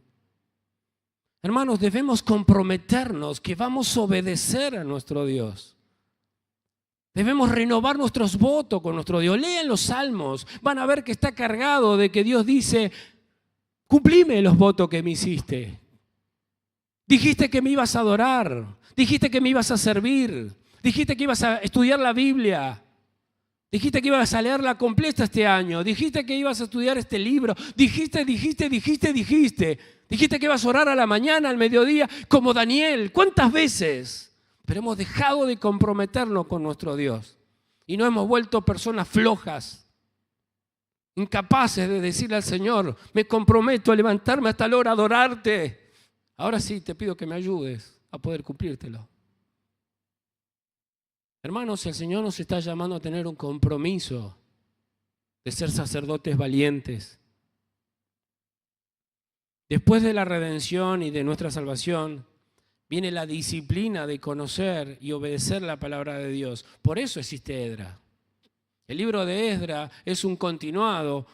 Hermanos, debemos comprometernos que vamos a obedecer a nuestro Dios. Debemos renovar nuestros votos con nuestro Dios. Lean los salmos, van a ver que está cargado de que Dios dice, cumplime los votos que me hiciste. Dijiste que me ibas a adorar, dijiste que me ibas a servir, dijiste que ibas a estudiar la Biblia, dijiste que ibas a leerla completa este año, dijiste que ibas a estudiar este libro, dijiste que ibas a orar a la mañana, al mediodía, como Daniel. ¿Cuántas veces? Pero hemos dejado de comprometernos con nuestro Dios y nos hemos vuelto personas flojas, incapaces de decirle al Señor, me comprometo a levantarme hasta la hora de adorarte. Ahora sí, te pido que me ayudes. a poder cumplírtelo. Hermanos, el Señor nos está llamando a tener un compromiso de ser sacerdotes valientes. Después de la redención y de nuestra salvación, viene la disciplina de conocer y obedecer la palabra de Dios. Por eso existe Esdras. El libro de Esdras es un continuado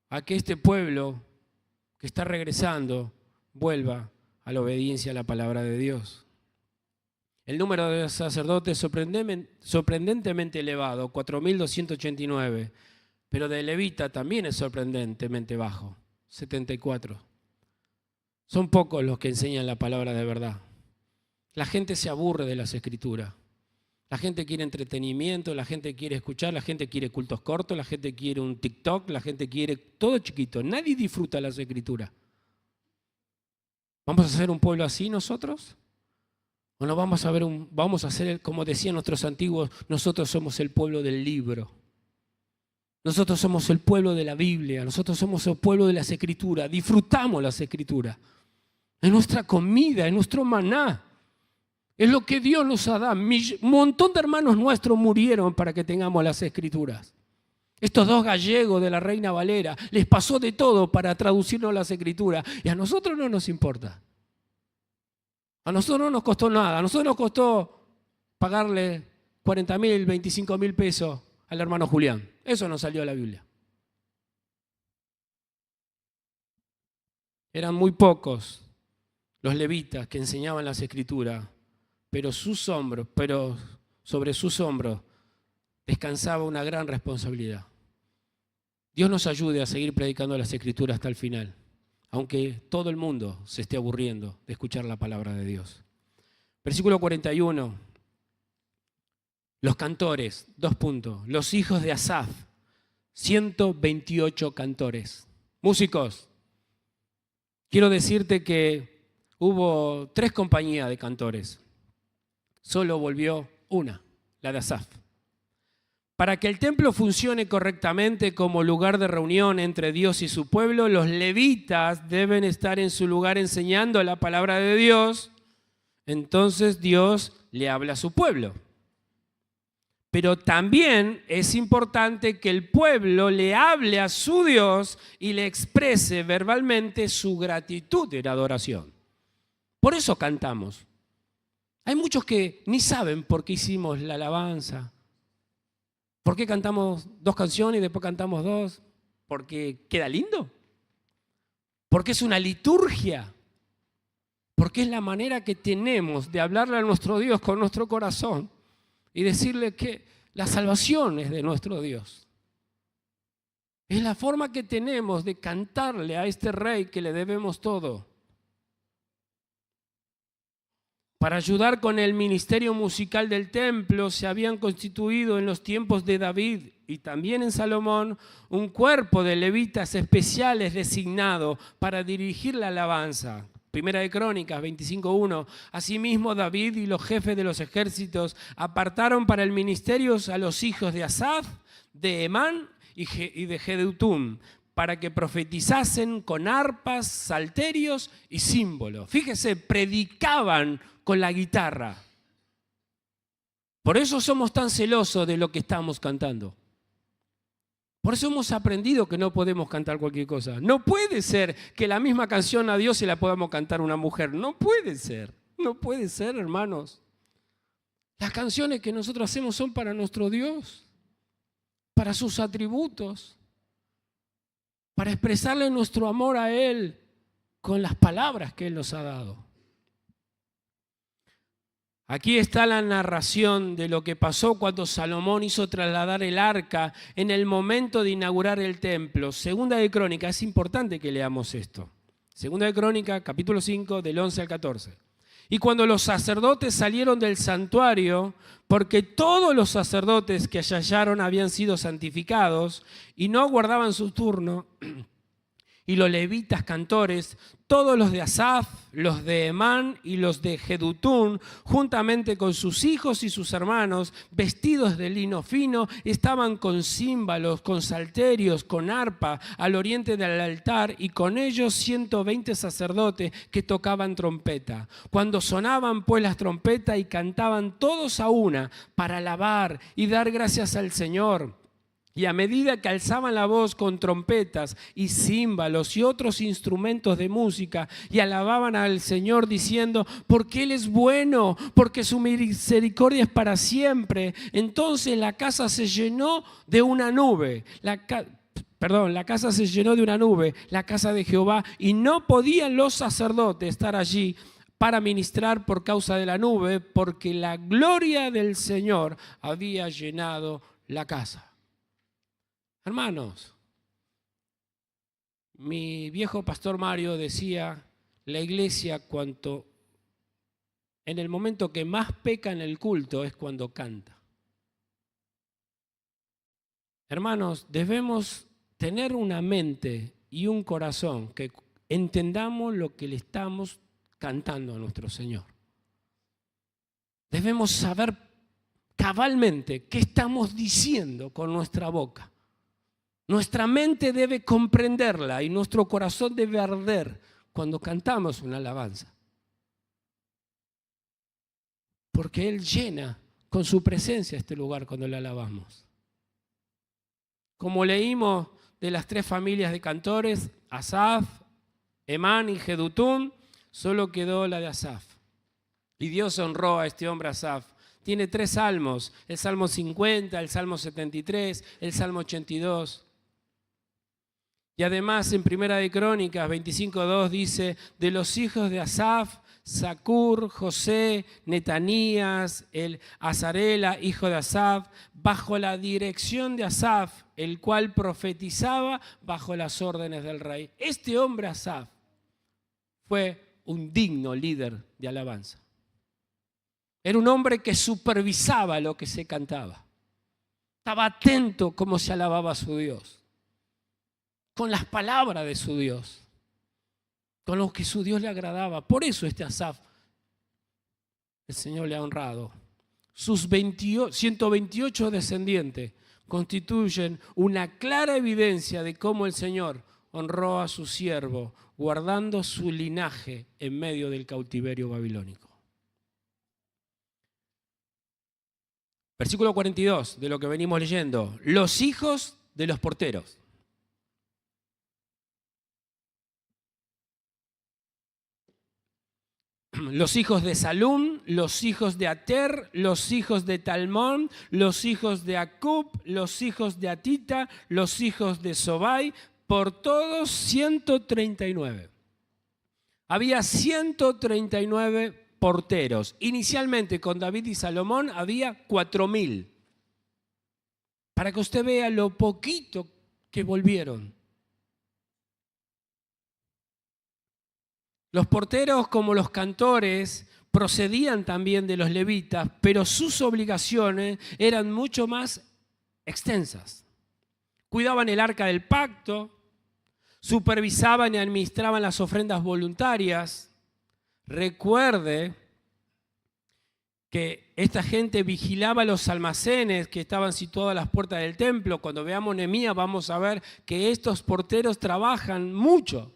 a que este pueblo que está regresando vuelva a la obediencia a la palabra de Dios. El número de sacerdotes sorprendentemente elevado, 4.289, pero de levita también es sorprendentemente bajo, 74. Son pocos los que enseñan la palabra de verdad. La gente se aburre de las escrituras. La gente quiere entretenimiento, la gente quiere escuchar, la gente quiere cultos cortos, la gente quiere un TikTok, la gente quiere todo chiquito. Nadie disfruta las escrituras. ¿Vamos a ser un pueblo así nosotros? ¿O no vamos a ser, como decían nuestros antiguos, nosotros somos el pueblo del libro? Nosotros somos el pueblo de la Biblia, nosotros somos el pueblo de las escrituras, disfrutamos las escrituras. Es nuestra comida, es nuestro maná. Es lo que Dios nos ha dado. Un montón de hermanos nuestros murieron para que tengamos las escrituras. Estos dos gallegos de la Reina Valera, les pasó de todo para traducirnos las escrituras. Y a nosotros no nos importa. A nosotros no nos costó nada. A nosotros nos costó pagarle 40.000, 25.000 pesos al hermano Julián. Eso nos salió de la Biblia. Eran muy pocos los levitas que enseñaban las escrituras, pero sobre sus hombros descansaba una gran responsabilidad. Dios nos ayude a seguir predicando las escrituras hasta el final, aunque todo el mundo se esté aburriendo de escuchar la palabra de Dios. Versículo 41. Los cantores, 2 puntos. Los hijos de Asaf, 128 cantores. Músicos, quiero decirte que hubo 3 compañías de cantores. Solo volvió una, la de Asaf. Para que el templo funcione correctamente como lugar de reunión entre Dios y su pueblo, los levitas deben estar en su lugar enseñando la palabra de Dios. Entonces Dios le habla a su pueblo. Pero también es importante que el pueblo le hable a su Dios y le exprese verbalmente su gratitud en adoración. Por eso cantamos. Hay muchos que ni saben por qué hicimos la alabanza. ¿Por qué cantamos 2 canciones y después cantamos 2? ¿Porque queda lindo? ¿Porque es una liturgia? Porque es la manera que tenemos de hablarle a nuestro Dios con nuestro corazón y decirle que la salvación es de nuestro Dios. Es la forma que tenemos de cantarle a este rey que le debemos todo. Para ayudar con el ministerio musical del templo se habían constituido en los tiempos de David y también en Salomón un cuerpo de levitas especiales designado para dirigir la alabanza. Primera de Crónicas 25:1. Asimismo David y los jefes de los ejércitos apartaron para el ministerio a los hijos de Asaf, de Emán y de Jedutum, para que profetizasen con arpas, salterios y símbolos. Fíjese, predicaban con la guitarra. Por eso somos tan celosos de lo que estamos cantando. Por eso hemos aprendido que no podemos cantar cualquier cosa. No puede ser que la misma canción a Dios se la podamos cantar una mujer. No puede ser. No puede ser, hermanos. Las canciones que nosotros hacemos son para nuestro Dios, para sus atributos, para expresarle nuestro amor a Él con las palabras que Él nos ha dado. Aquí está la narración de lo que pasó cuando Salomón hizo trasladar el arca en el momento de inaugurar el templo. Segunda de Crónica, es importante que leamos esto. Segunda de Crónica, capítulo 5, del 11 al 14. Y cuando los sacerdotes salieron del santuario, porque todos los sacerdotes que se hallaron habían sido santificados y no aguardaban su turno, y los levitas cantores, todos los de Asaf, los de Emán y los de Jedutún, juntamente con sus hijos y sus hermanos, vestidos de lino fino, estaban con címbalos, con salterios, con arpa, al oriente del altar, y con ellos 120 sacerdotes que tocaban trompeta. Cuando sonaban pues las trompetas y cantaban todos a una para alabar y dar gracias al Señor. Y a medida que alzaban la voz con trompetas y címbalos y otros instrumentos de música y alababan al Señor diciendo, porque Él es bueno, porque su misericordia es para siempre, entonces la casa se llenó de una nube. La casa se llenó de una nube, la casa de Jehová, y no podían los sacerdotes estar allí para ministrar por causa de la nube, porque la gloria del Señor había llenado la casa. Hermanos, mi viejo pastor Mario decía, la iglesia en el momento que más peca en el culto es cuando canta. Hermanos, debemos tener una mente y un corazón que entendamos lo que le estamos cantando a nuestro Señor. Debemos saber cabalmente qué estamos diciendo con nuestra boca. Nuestra mente debe comprenderla y nuestro corazón debe arder cuando cantamos una alabanza. Porque Él llena con su presencia este lugar cuando le alabamos. Como leímos de las 3 familias de cantores, Asaf, Emán y Jedutún, solo quedó la de Asaf. Y Dios honró a este hombre Asaf. Tiene 3 salmos, el Salmo 50, el Salmo 73, el Salmo 82. Y además en Primera de Crónicas 25:2 dice, de los hijos de Asaf, Zacur, José, Netanías, el Azarela, hijo de Asaf, bajo la dirección de Asaf, el cual profetizaba bajo las órdenes del rey. Este hombre Asaf fue un digno líder de alabanza. Era un hombre que supervisaba lo que se cantaba. Estaba atento cómo se alababa a su Dios. Con las palabras de su Dios, con lo que su Dios le agradaba. Por eso este Asaf, el Señor le ha honrado. Sus 128 descendientes constituyen una clara evidencia de cómo el Señor honró a su siervo, guardando su linaje en medio del cautiverio babilónico. Versículo 42 de lo que venimos leyendo. Los hijos de los porteros. Los hijos de Salum, los hijos de Ater, los hijos de Talmón, los hijos de Acub, los hijos de Atita, los hijos de Sobai, por todos 139. Había 139 porteros. Inicialmente con David y Salomón había 4.000. Para que usted vea lo poquito que volvieron. Los porteros, como los cantores, procedían también de los levitas, pero sus obligaciones eran mucho más extensas. Cuidaban el arca del pacto, supervisaban y administraban las ofrendas voluntarias. Recuerde que esta gente vigilaba los almacenes que estaban situados a las puertas del templo. Cuando veamos Nehemías vamos a ver que estos porteros trabajan mucho.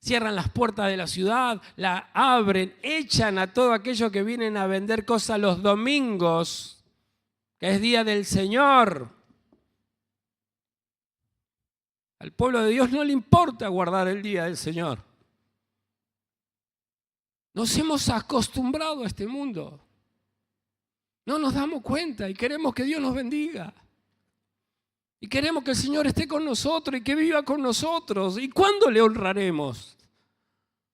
Cierran las puertas de la ciudad, la abren, echan a todos aquellos que vienen a vender cosas los domingos, que es día del Señor. Al pueblo de Dios no le importa guardar el día del Señor. Nos hemos acostumbrado a este mundo. No nos damos cuenta y queremos que Dios nos bendiga. Y queremos que el Señor esté con nosotros y que viva con nosotros. ¿Y cuándo le honraremos?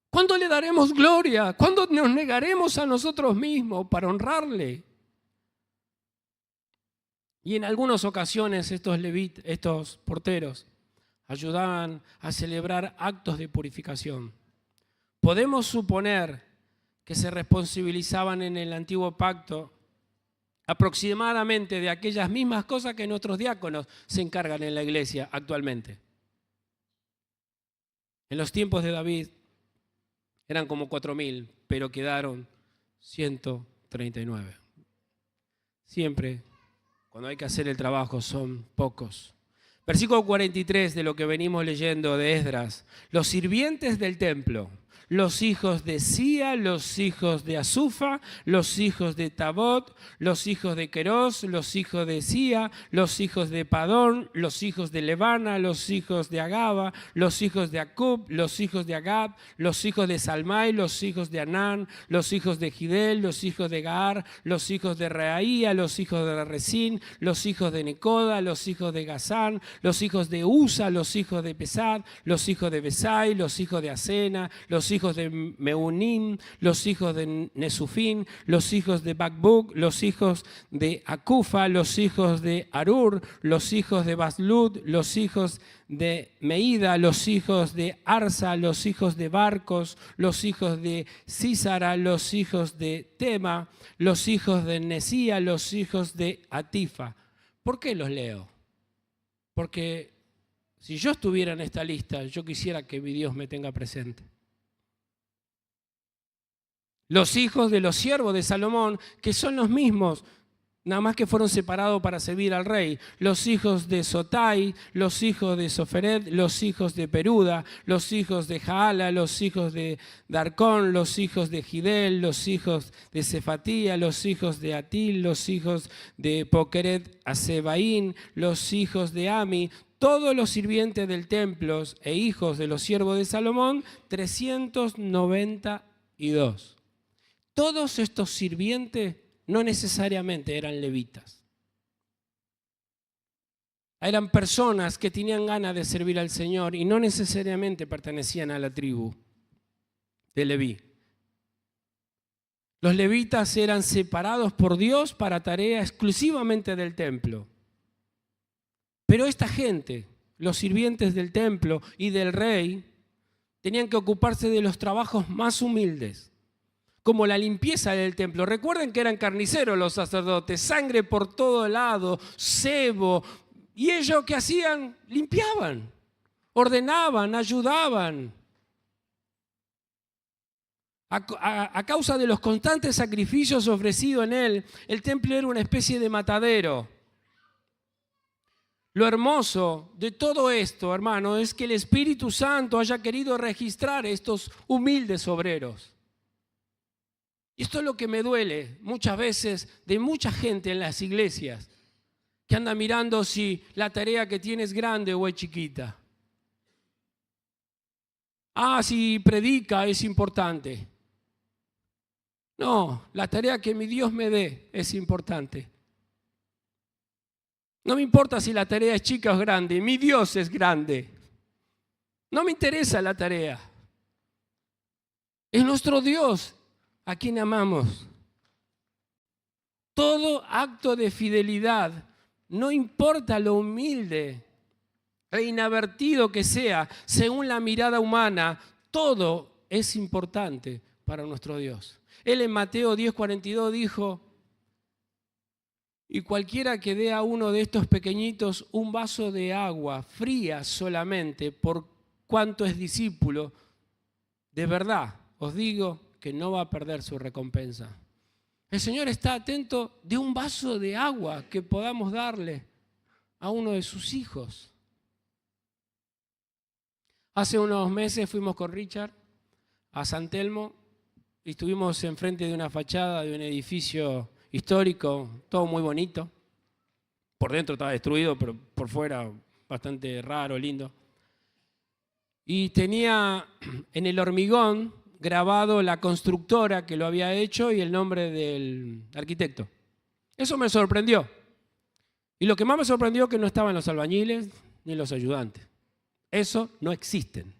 ¿Cuándo le daremos gloria? ¿Cuándo nos negaremos a nosotros mismos para honrarle? Y en algunas ocasiones estos porteros ayudaban a celebrar actos de purificación. Podemos suponer que se responsabilizaban en el antiguo pacto aproximadamente de aquellas mismas cosas que nuestros diáconos se encargan en la iglesia actualmente. En los tiempos de David eran como 4.000, pero quedaron 139. Siempre, cuando hay que hacer el trabajo, son pocos. Versículo 43 de lo que venimos leyendo de Esdras. Los sirvientes del templo, los hijos de Sia, los hijos de Azufa, los hijos de Tabot, los hijos de Querós, los hijos de Sia, los hijos de Padón, los hijos de Levana, los hijos de Agaba, los hijos de Acub, los hijos de Agab, los hijos de Salmai, los hijos de Anán, los hijos de Gidel, los hijos de Gaar, los hijos de Reaía, los hijos de Resín, los hijos de Necoda, los hijos de Gazán, los hijos de Usa, los hijos de Pesad, los hijos de Besai, los hijos de Asena, los hijos de Meunim, los hijos de Nesufín, los hijos de Bakbuk, los hijos de Acufa, los hijos de Arur, los hijos de Baslud, los hijos de Meida, los hijos de Arsa, los hijos de Barcos, los hijos de Císara, los hijos de Tema, los hijos de Nesía, los hijos de Atifa. ¿Por qué los leo? Porque si yo estuviera en esta lista, yo quisiera que mi Dios me tenga presente. Los hijos de los siervos de Salomón, que son los mismos, nada más que fueron separados para servir al rey. Los hijos de Sotai, los hijos de Soferet, los hijos de Peruda, los hijos de Jaala, los hijos de Darcón, los hijos de Gidel, los hijos de Cefatía, los hijos de Atil, los hijos de Pokeret Asebaín, los hijos de Ami, todos los sirvientes del templo e hijos de los siervos de Salomón, 392. Todos estos sirvientes no necesariamente eran levitas. Eran personas que tenían ganas de servir al Señor y no necesariamente pertenecían a la tribu de Leví. Los levitas eran separados por Dios para tarea exclusivamente del templo. Pero esta gente, los sirvientes del templo y del rey, tenían que ocuparse de los trabajos más humildes, como la limpieza del templo. Recuerden que eran carniceros los sacerdotes, sangre por todo lado, sebo. ¿Y ellos qué hacían? Limpiaban, ordenaban, ayudaban. A causa de los constantes sacrificios ofrecidos en él, el templo era una especie de matadero. Lo hermoso de todo esto, hermano, es que el Espíritu Santo haya querido registrar estos humildes obreros. Y esto es lo que me duele muchas veces de mucha gente en las iglesias, que anda mirando si la tarea que tiene es grande o es chiquita. Si predica es importante. No, la tarea que mi Dios me dé es importante. No me importa si la tarea es chica o grande, mi Dios es grande. No me interesa la tarea. Es nuestro Dios a quien amamos. Todo acto de fidelidad, no importa lo humilde e inadvertido que sea, según la mirada humana, todo es importante para nuestro Dios. Él en Mateo 10:42 dijo: y cualquiera que dé a uno de estos pequeñitos un vaso de agua fría solamente, por cuanto es discípulo, de verdad os digo que no va a perder su recompensa. El Señor está atento de un vaso de agua que podamos darle a uno de sus hijos. Hace unos meses fuimos con Richard a San Telmo y estuvimos enfrente de una fachada de un edificio histórico, todo muy bonito. Por dentro estaba destruido, pero por fuera bastante raro, lindo. Y tenía en el hormigón grabado la constructora que lo había hecho y el nombre del arquitecto. Eso me sorprendió. Y lo que más me sorprendió es que no estaban los albañiles ni los ayudantes. Eso no existen.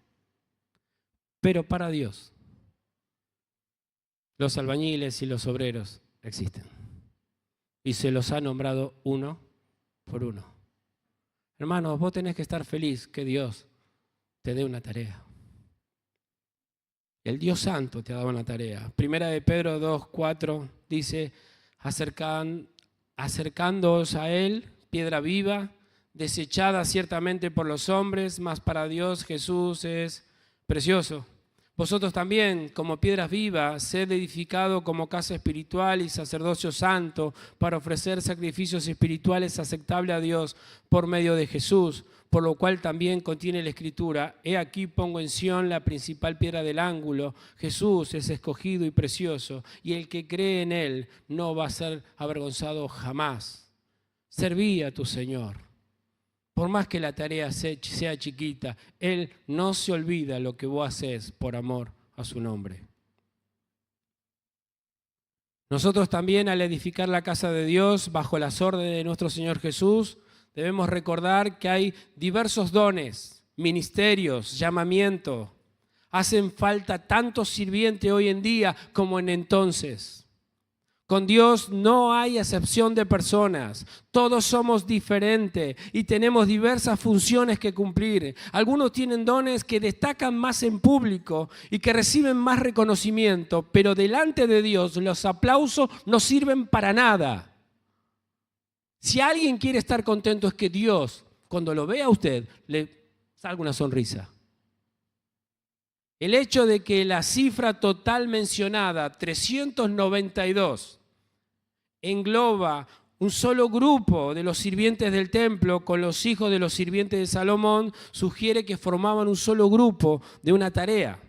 Pero para Dios, los albañiles y los obreros existen. Y se los ha nombrado uno por uno. Hermanos, vos tenés que estar feliz que Dios te dé una tarea. El Dios Santo te ha dado una tarea. Primera de Pedro 2:4 dice: acercándoos a Él, piedra viva, desechada ciertamente por los hombres, mas para Dios Jesús es Precioso. Vosotros también, como piedras vivas, sed edificado como casa espiritual y sacerdocio santo para ofrecer sacrificios espirituales aceptables a Dios por medio de Jesús, por lo cual también contiene la Escritura: he aquí pongo en Sión la principal piedra del ángulo. Jesús es escogido y precioso, y el que cree en Él no va a ser avergonzado jamás. Serví a tu Señor. Por más que la tarea sea chiquita, Él no se olvida lo que vos haces por amor a su nombre. Nosotros también, al edificar la casa de Dios bajo las órdenes de nuestro Señor Jesús, debemos recordar que hay diversos dones, ministerios, llamamientos. Hacen falta tanto sirviente hoy en día como en entonces. Con Dios no hay acepción de personas. Todos somos diferentes y tenemos diversas funciones que cumplir. Algunos tienen dones que destacan más en público y que reciben más reconocimiento, pero delante de Dios los aplausos no sirven para nada. Si alguien quiere estar contento, es que Dios, cuando lo vea a usted, le salga una sonrisa. El hecho de que la cifra total mencionada, 392, engloba un solo grupo de los sirvientes del templo con los hijos de los sirvientes de Salomón, sugiere que formaban un solo grupo de una tarea.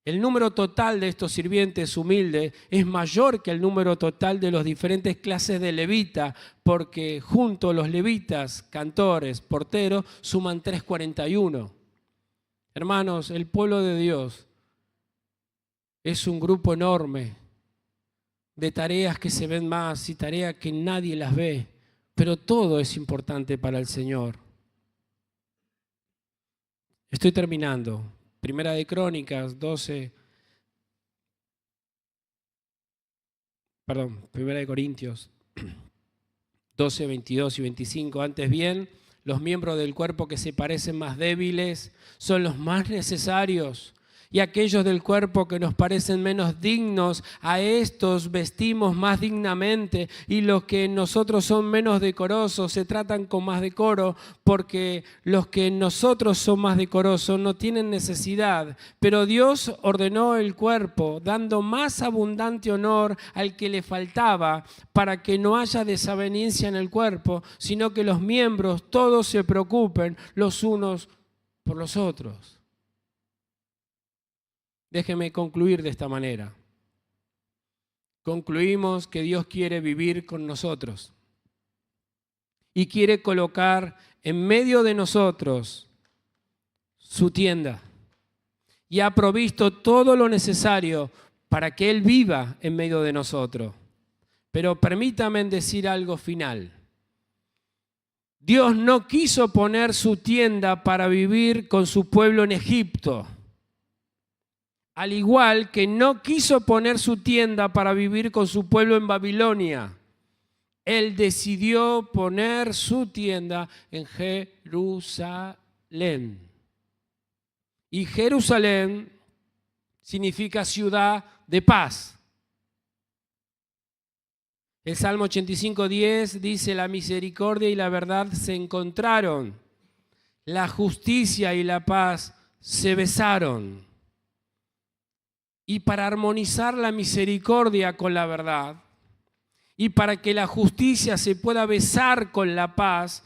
El número total de estos sirvientes humildes es mayor que el número total de las diferentes clases de levita, porque junto los levitas, cantores, porteros, suman 341. Hermanos, el pueblo de Dios es un grupo enorme de tareas que se ven más y tareas que nadie las ve, pero todo es importante para el Señor. Estoy terminando. Primera de Crónicas 12, Primera de Corintios 12, 22 y 25. Antes bien, los miembros del cuerpo que se parecen más débiles son los más necesarios, y aquellos del cuerpo que nos parecen menos dignos, a estos vestimos más dignamente, y los que en nosotros son menos decorosos se tratan con más decoro, porque los que en nosotros son más decorosos no tienen necesidad. Pero Dios ordenó el cuerpo, dando más abundante honor al que le faltaba, para que no haya desavenencia en el cuerpo, sino que los miembros todos se preocupen los unos por los otros. Déjeme concluir de esta manera. Concluimos que Dios quiere vivir con nosotros y quiere colocar en medio de nosotros su tienda, y ha provisto todo lo necesario para que Él viva en medio de nosotros. Pero permítanme decir algo final. Dios no quiso poner su tienda para vivir con su pueblo en Egipto, al igual que no quiso poner su tienda para vivir con su pueblo en Babilonia. Él decidió poner su tienda en Jerusalén. Y Jerusalén significa ciudad de paz. El Salmo 85:10 dice: la misericordia y la verdad se encontraron, la justicia y la paz se besaron. Y para armonizar la misericordia con la verdad, y para que la justicia se pueda besar con la paz,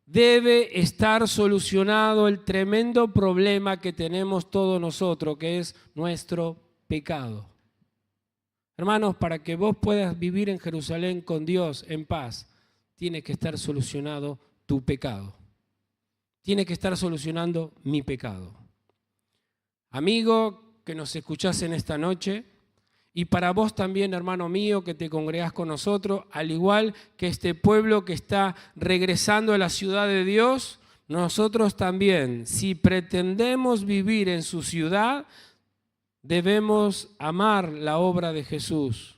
debe estar solucionado el tremendo problema que tenemos todos nosotros, que es nuestro pecado. Hermanos, para que vos puedas vivir en Jerusalén con Dios en paz, tiene que estar solucionado tu pecado. Tiene que estar solucionando mi pecado. Amigo que nos escuchás en esta noche, y para vos también, hermano mío, que te congregás con nosotros, al igual que este pueblo que está regresando a la ciudad de Dios, nosotros también, si pretendemos vivir en su ciudad, debemos amar la obra de Jesús.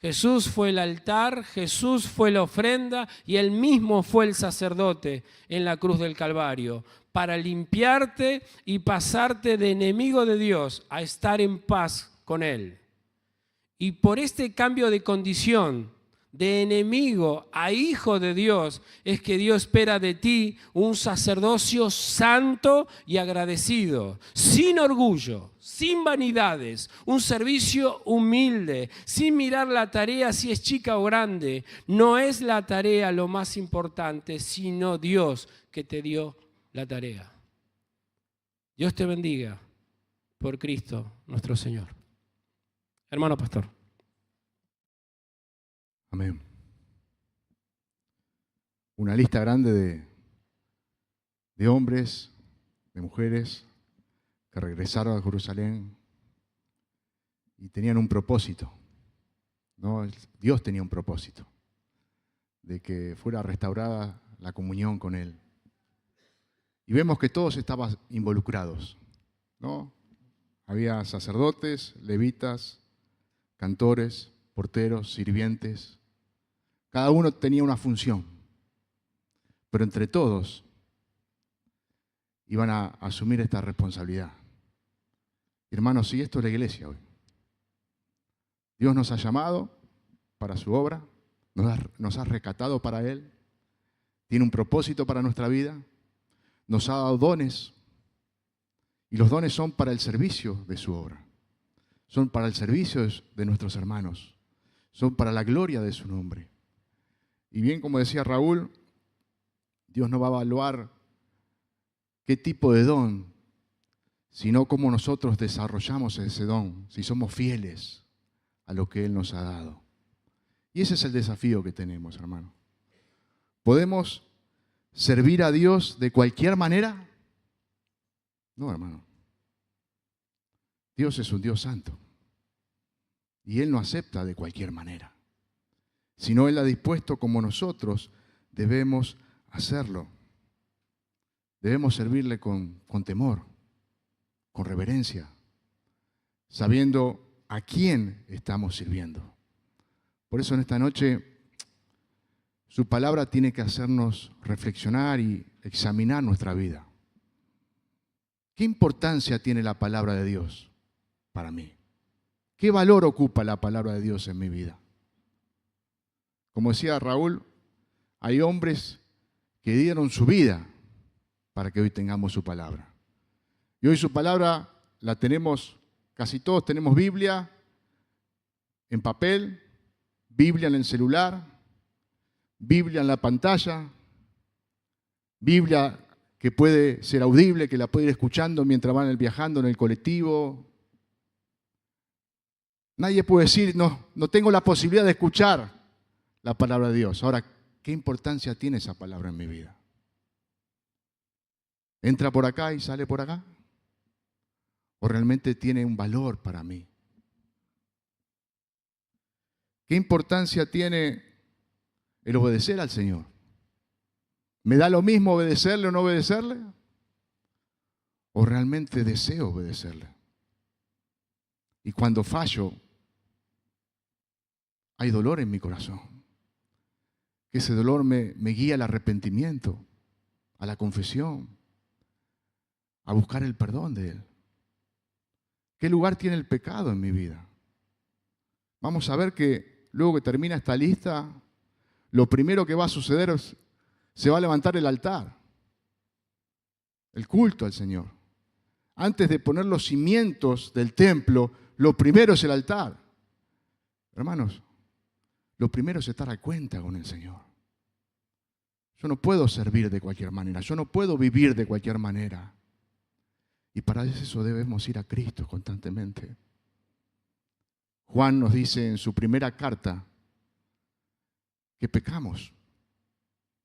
Jesús fue el altar, Jesús fue la ofrenda y Él mismo fue el sacerdote en la cruz del Calvario, para limpiarte y pasarte de enemigo de Dios a estar en paz con Él. Y por este cambio de condición de enemigo a hijo de Dios, es que Dios espera de ti un sacerdocio santo y agradecido, sin orgullo, sin vanidades, un servicio humilde, sin mirar la tarea si es chica o grande. No es la tarea lo más importante, sino Dios que te dio la tarea. Dios te bendiga por Cristo nuestro Señor. Hermano pastor. Amén. Una lista grande de hombres, de mujeres que regresaron a Jerusalén y tenían un propósito, ¿no? Dios tenía un propósito de que fuera restaurada la comunión con Él. Y vemos que todos estaban involucrados, ¿no? Había sacerdotes, levitas, cantores, porteros, sirvientes. Cada uno tenía una función, pero entre todos iban a asumir esta responsabilidad. Hermanos, sí, esto es la iglesia hoy. Dios nos ha llamado para su obra, nos ha rescatado para Él, tiene un propósito para nuestra vida, nos ha dado dones, y los dones son para el servicio de su obra, son para el servicio de nuestros hermanos, son para la gloria de su nombre. Y bien, como decía Raúl, Dios no va a evaluar qué tipo de don, sino cómo nosotros desarrollamos ese don, si somos fieles a lo que Él nos ha dado. Y ese es el desafío que tenemos, hermano. ¿Podemos servir a Dios de cualquier manera? No, hermano. Dios es un Dios santo. Y Él no acepta de cualquier manera. Si no Él ha dispuesto como nosotros, debemos hacerlo. Debemos servirle con temor, con reverencia, sabiendo a quién estamos sirviendo. Por eso en esta noche su palabra tiene que hacernos reflexionar y examinar nuestra vida. ¿Qué importancia tiene la palabra de Dios para mí? ¿Qué valor ocupa la palabra de Dios en mi vida? Como decía Raúl, hay hombres que dieron su vida para que hoy tengamos su palabra. Y hoy su palabra la tenemos, casi todos tenemos Biblia en papel, Biblia en el celular, Biblia en la pantalla, Biblia que puede ser audible, que la puede ir escuchando mientras van viajando en el colectivo. Nadie puede decir, no tengo la posibilidad de escuchar la palabra de Dios. Ahora, ¿qué importancia tiene esa palabra en mi vida? ¿Entra por acá y sale por acá? ¿O realmente tiene un valor para mí? ¿Qué importancia tiene el obedecer al Señor? ¿Me da lo mismo obedecerle o no obedecerle? ¿O realmente deseo obedecerle? Y cuando fallo, hay dolor en mi corazón. Que ese dolor me guía al arrepentimiento, a la confesión, a buscar el perdón de Él. ¿Qué lugar tiene el pecado en mi vida? Vamos a ver que luego que termina esta lista, lo primero que va a suceder es, se va a levantar el altar, el culto al Señor. Antes de poner los cimientos del templo, lo primero es el altar. Hermanos, lo primero es estar a cuenta con el Señor. Yo no puedo servir de cualquier manera, yo no puedo vivir de cualquier manera. Y para eso debemos ir a Cristo constantemente. Juan nos dice en su primera carta que pecamos.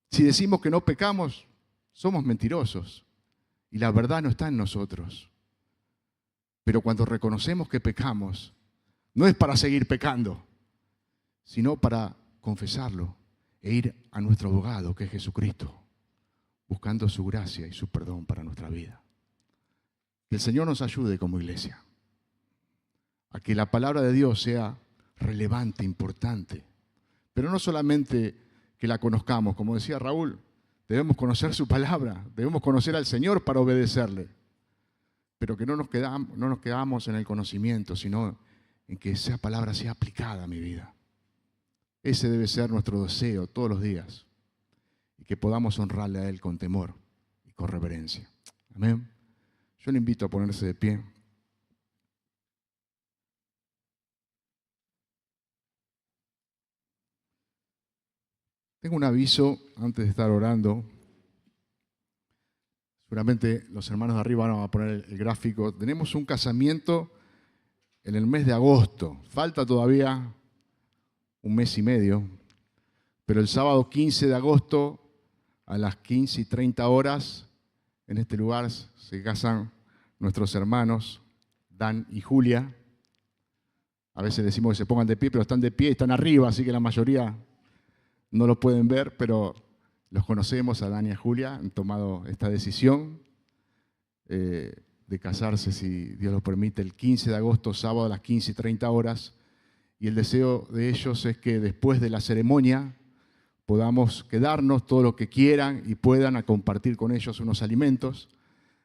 Si decimos que no pecamos, somos mentirosos y la verdad no está en nosotros. Pero cuando reconocemos que pecamos, no es para seguir pecando, sino para confesarlo e ir a nuestro abogado, que es Jesucristo, buscando su gracia y su perdón para nuestra vida. Que el Señor nos ayude como iglesia a que la palabra de Dios sea relevante, importante, pero no solamente que la conozcamos, como decía Raúl, debemos conocer su palabra, debemos conocer al Señor para obedecerle, pero que no nos quedamos en el conocimiento, sino en que esa palabra sea aplicada a mi vida. Ese debe ser nuestro deseo todos los días. Y que podamos honrarle a Él con temor y con reverencia. Amén. Yo le invito a ponerse de pie. Tengo un aviso antes de estar orando. Seguramente los hermanos de arriba van a poner el gráfico. Tenemos un casamiento en el mes de agosto. Falta todavía un mes y medio. Pero el sábado 15 de agosto a las 15:30 horas en este lugar se casan nuestros hermanos Dan y Julia. A veces decimos que se pongan de pie, pero están de pie y están arriba, así que la mayoría no lo pueden ver, pero los conocemos, a Dan y a Julia, han tomado esta decisión de casarse, si Dios lo permite, el 15 de agosto, sábado a las 15:30 horas. Y el deseo de ellos es que después de la ceremonia podamos quedarnos todo lo que quieran y puedan a compartir con ellos unos alimentos.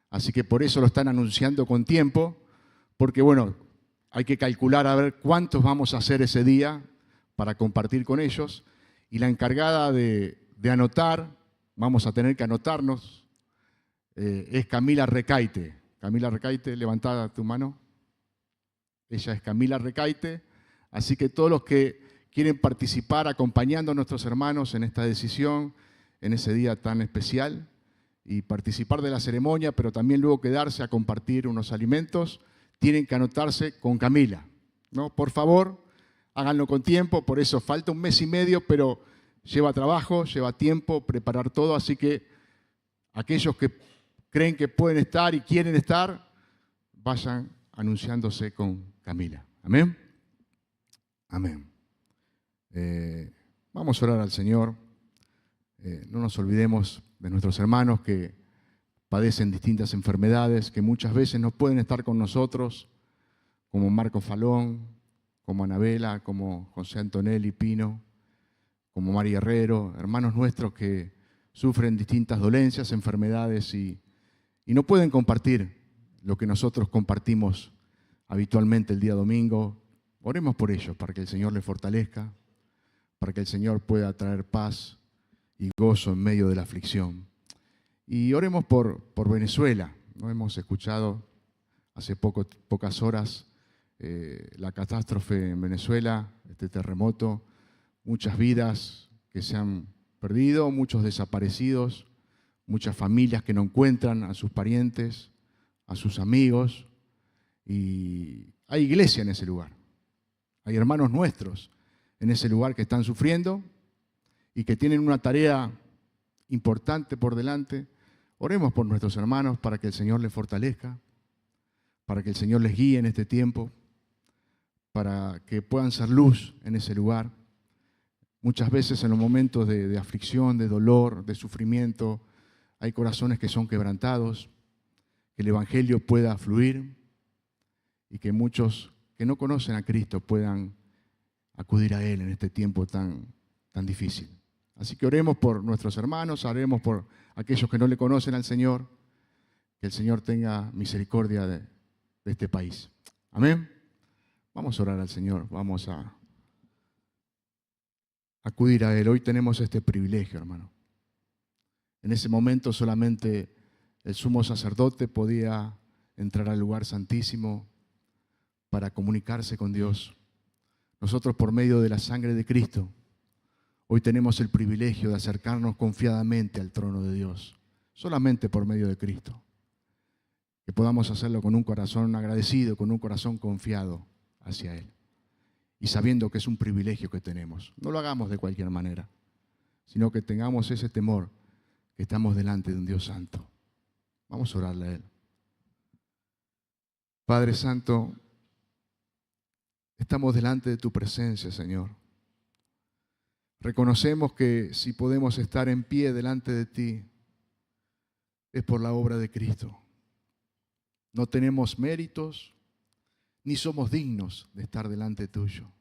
Así que por eso lo están anunciando con tiempo, porque bueno, hay que calcular a ver cuántos vamos a hacer ese día para compartir con ellos. Y la encargada de anotar, vamos a tener que anotarnos, es Camila Recaite. Camila Recaite, levanta tu mano. Ella es Camila Recaite. Así que todos los que quieren participar acompañando a nuestros hermanos en esta decisión, en ese día tan especial, y participar de la ceremonia, pero también luego quedarse a compartir unos alimentos, tienen que anotarse con Camila, ¿no? Por favor, háganlo con tiempo, por eso falta un mes y medio, pero lleva trabajo, lleva tiempo preparar todo, así que aquellos que creen que pueden estar y quieren estar, vayan anunciándose con Camila. Amén. Amén. Vamos a orar al Señor. No nos olvidemos de nuestros hermanos que padecen distintas enfermedades, que muchas veces no pueden estar con nosotros, como Marco Falón, como Anabela, como José Antonelli Pino, como María Herrero, hermanos nuestros que sufren distintas dolencias, enfermedades y no pueden compartir lo que nosotros compartimos habitualmente el día domingo. Oremos por ellos, para que el Señor les fortalezca, para que el Señor pueda traer paz y gozo en medio de la aflicción. Y oremos por Venezuela. ¿No? Hemos escuchado hace pocas horas la catástrofe en Venezuela, este terremoto, muchas vidas que se han perdido, muchos desaparecidos, muchas familias que no encuentran a sus parientes, a sus amigos. Y hay iglesia en ese lugar. Hay hermanos nuestros en ese lugar que están sufriendo y que tienen una tarea importante por delante. Oremos por nuestros hermanos para que el Señor les fortalezca, para que el Señor les guíe en este tiempo, para que puedan ser luz en ese lugar. Muchas veces en los momentos de aflicción, de dolor, de sufrimiento, hay corazones que son quebrantados, que el Evangelio pueda fluir y que muchos que no conocen a Cristo puedan acudir a Él en este tiempo tan difícil. Así que oremos por nuestros hermanos, oremos por aquellos que no le conocen al Señor, que el Señor tenga misericordia de este país. Amén. Vamos a orar al Señor, vamos a acudir a Él. Hoy tenemos este privilegio, hermano. En ese momento solamente el sumo sacerdote podía entrar al lugar santísimo para comunicarse con Dios. Nosotros, por medio de la sangre de Cristo, hoy tenemos el privilegio de acercarnos confiadamente al trono de Dios, solamente por medio de Cristo. Que podamos hacerlo con un corazón agradecido, con un corazón confiado hacia Él. Y sabiendo que es un privilegio que tenemos. No lo hagamos de cualquier manera, sino que tengamos ese temor que estamos delante de un Dios santo. Vamos a orarle a Él. Padre Santo, estamos delante de tu presencia, Señor. Reconocemos que si podemos estar en pie delante de ti, es por la obra de Cristo. No tenemos méritos, ni somos dignos de estar delante tuyo.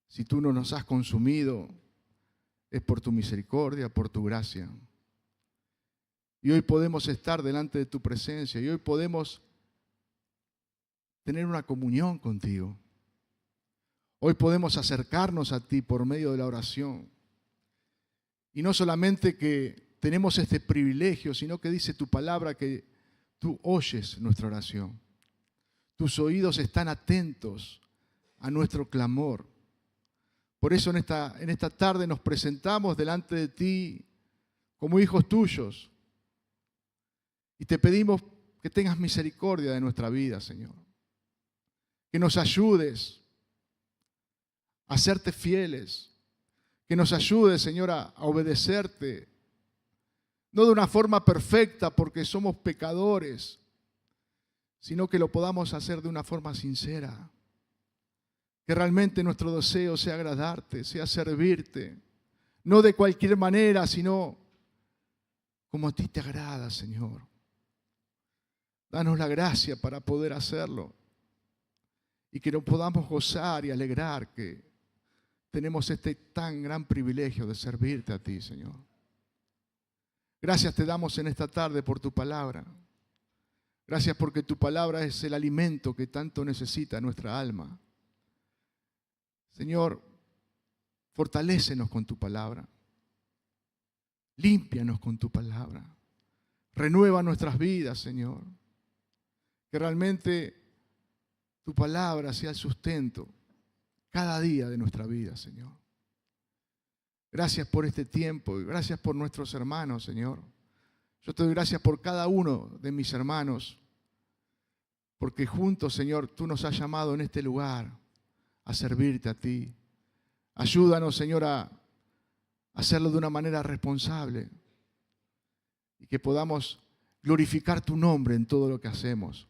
Si tú no nos has consumido, es por tu misericordia, por tu gracia. Y hoy podemos estar delante de tu presencia, y hoy podemos tener una comunión contigo. Hoy podemos acercarnos a ti por medio de la oración. Y no solamente que tenemos este privilegio, sino que dice tu palabra que tú oyes nuestra oración. Tus oídos están atentos a nuestro clamor. Por eso en esta tarde nos presentamos delante de ti como hijos tuyos. Y te pedimos que tengas misericordia de nuestra vida, Señor. Que nos ayudes a serte fieles. Que nos ayudes, Señor, a obedecerte. No de una forma perfecta porque somos pecadores, sino que lo podamos hacer de una forma sincera. Que realmente nuestro deseo sea agradarte, sea servirte. No de cualquier manera, sino como a ti te agrada, Señor. Danos la gracia para poder hacerlo. Y que nos podamos gozar y alegrar que tenemos este tan gran privilegio de servirte a ti, Señor. Gracias te damos en esta tarde por tu palabra. Gracias porque tu palabra es el alimento que tanto necesita nuestra alma. Señor, fortalécenos con tu palabra. Límpianos con tu palabra. Renueva nuestras vidas, Señor. Que realmente tu palabra sea el sustento cada día de nuestra vida, Señor. Gracias por este tiempo y gracias por nuestros hermanos, Señor. Yo te doy gracias por cada uno de mis hermanos, porque juntos, Señor, tú nos has llamado en este lugar a servirte a ti. Ayúdanos, Señor, a hacerlo de una manera responsable y que podamos glorificar tu nombre en todo lo que hacemos.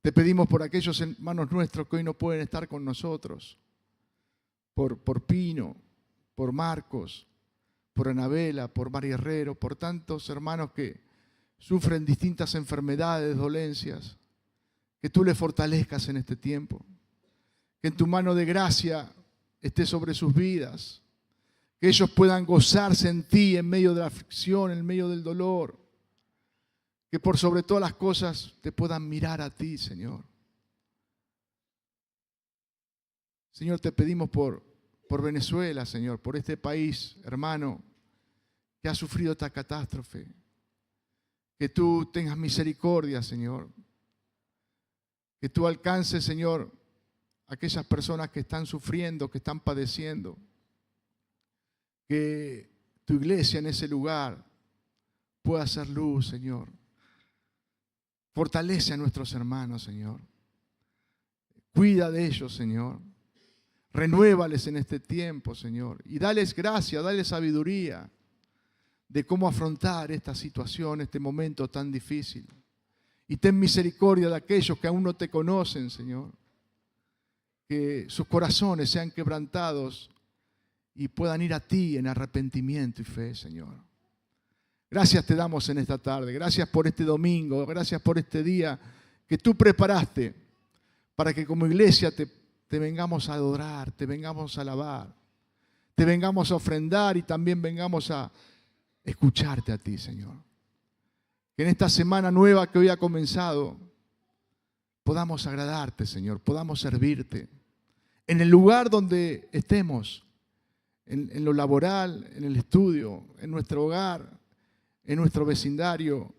Te pedimos por aquellos hermanos nuestros que hoy no pueden estar con nosotros, por Pino, por Marcos, por Anabela, por María Herrero, por tantos hermanos que sufren distintas enfermedades, dolencias, que tú les fortalezcas en este tiempo, que en tu mano de gracia esté sobre sus vidas, que ellos puedan gozarse en ti en medio de la aflicción, en medio del dolor, que por sobre todas las cosas te puedan mirar a ti, Señor. Señor, te pedimos por Venezuela, Señor, por este país, hermano, que ha sufrido esta catástrofe. Que tú tengas misericordia, Señor. Que tú alcances, Señor, a aquellas personas que están sufriendo, que están padeciendo. Que tu iglesia en ese lugar pueda hacer luz, Señor. Fortalece a nuestros hermanos, Señor. Cuida de ellos, Señor. Renuévales en este tiempo, Señor. Y dales gracia, dales sabiduría de cómo afrontar esta situación, este momento tan difícil. Y ten misericordia de aquellos que aún no te conocen, Señor. Que sus corazones sean quebrantados y puedan ir a ti en arrepentimiento y fe, Señor. Gracias te damos en esta tarde. Gracias por este domingo. Gracias por este día que tú preparaste para que como iglesia te vengamos a adorar, te vengamos a alabar, te vengamos a ofrendar y también vengamos a escucharte a ti, Señor. Que en esta semana nueva que hoy ha comenzado podamos agradarte, Señor, podamos servirte en el lugar donde estemos, en lo laboral, en el estudio, en nuestro hogar, en nuestro vecindario,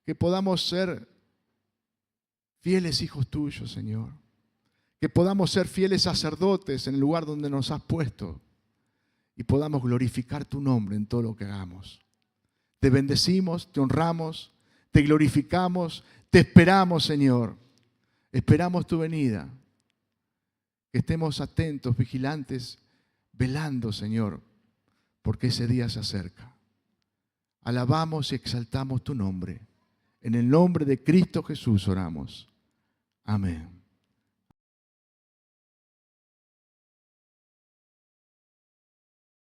que podamos ser fieles hijos tuyos, Señor. Que podamos ser fieles sacerdotes en el lugar donde nos has puesto y podamos glorificar tu nombre en todo lo que hagamos. Te bendecimos, te honramos, te glorificamos, te esperamos, Señor. Esperamos tu venida. Que estemos atentos, vigilantes, velando, Señor, porque ese día se acerca. Alabamos y exaltamos tu nombre. En el nombre de Cristo Jesús oramos. Amén.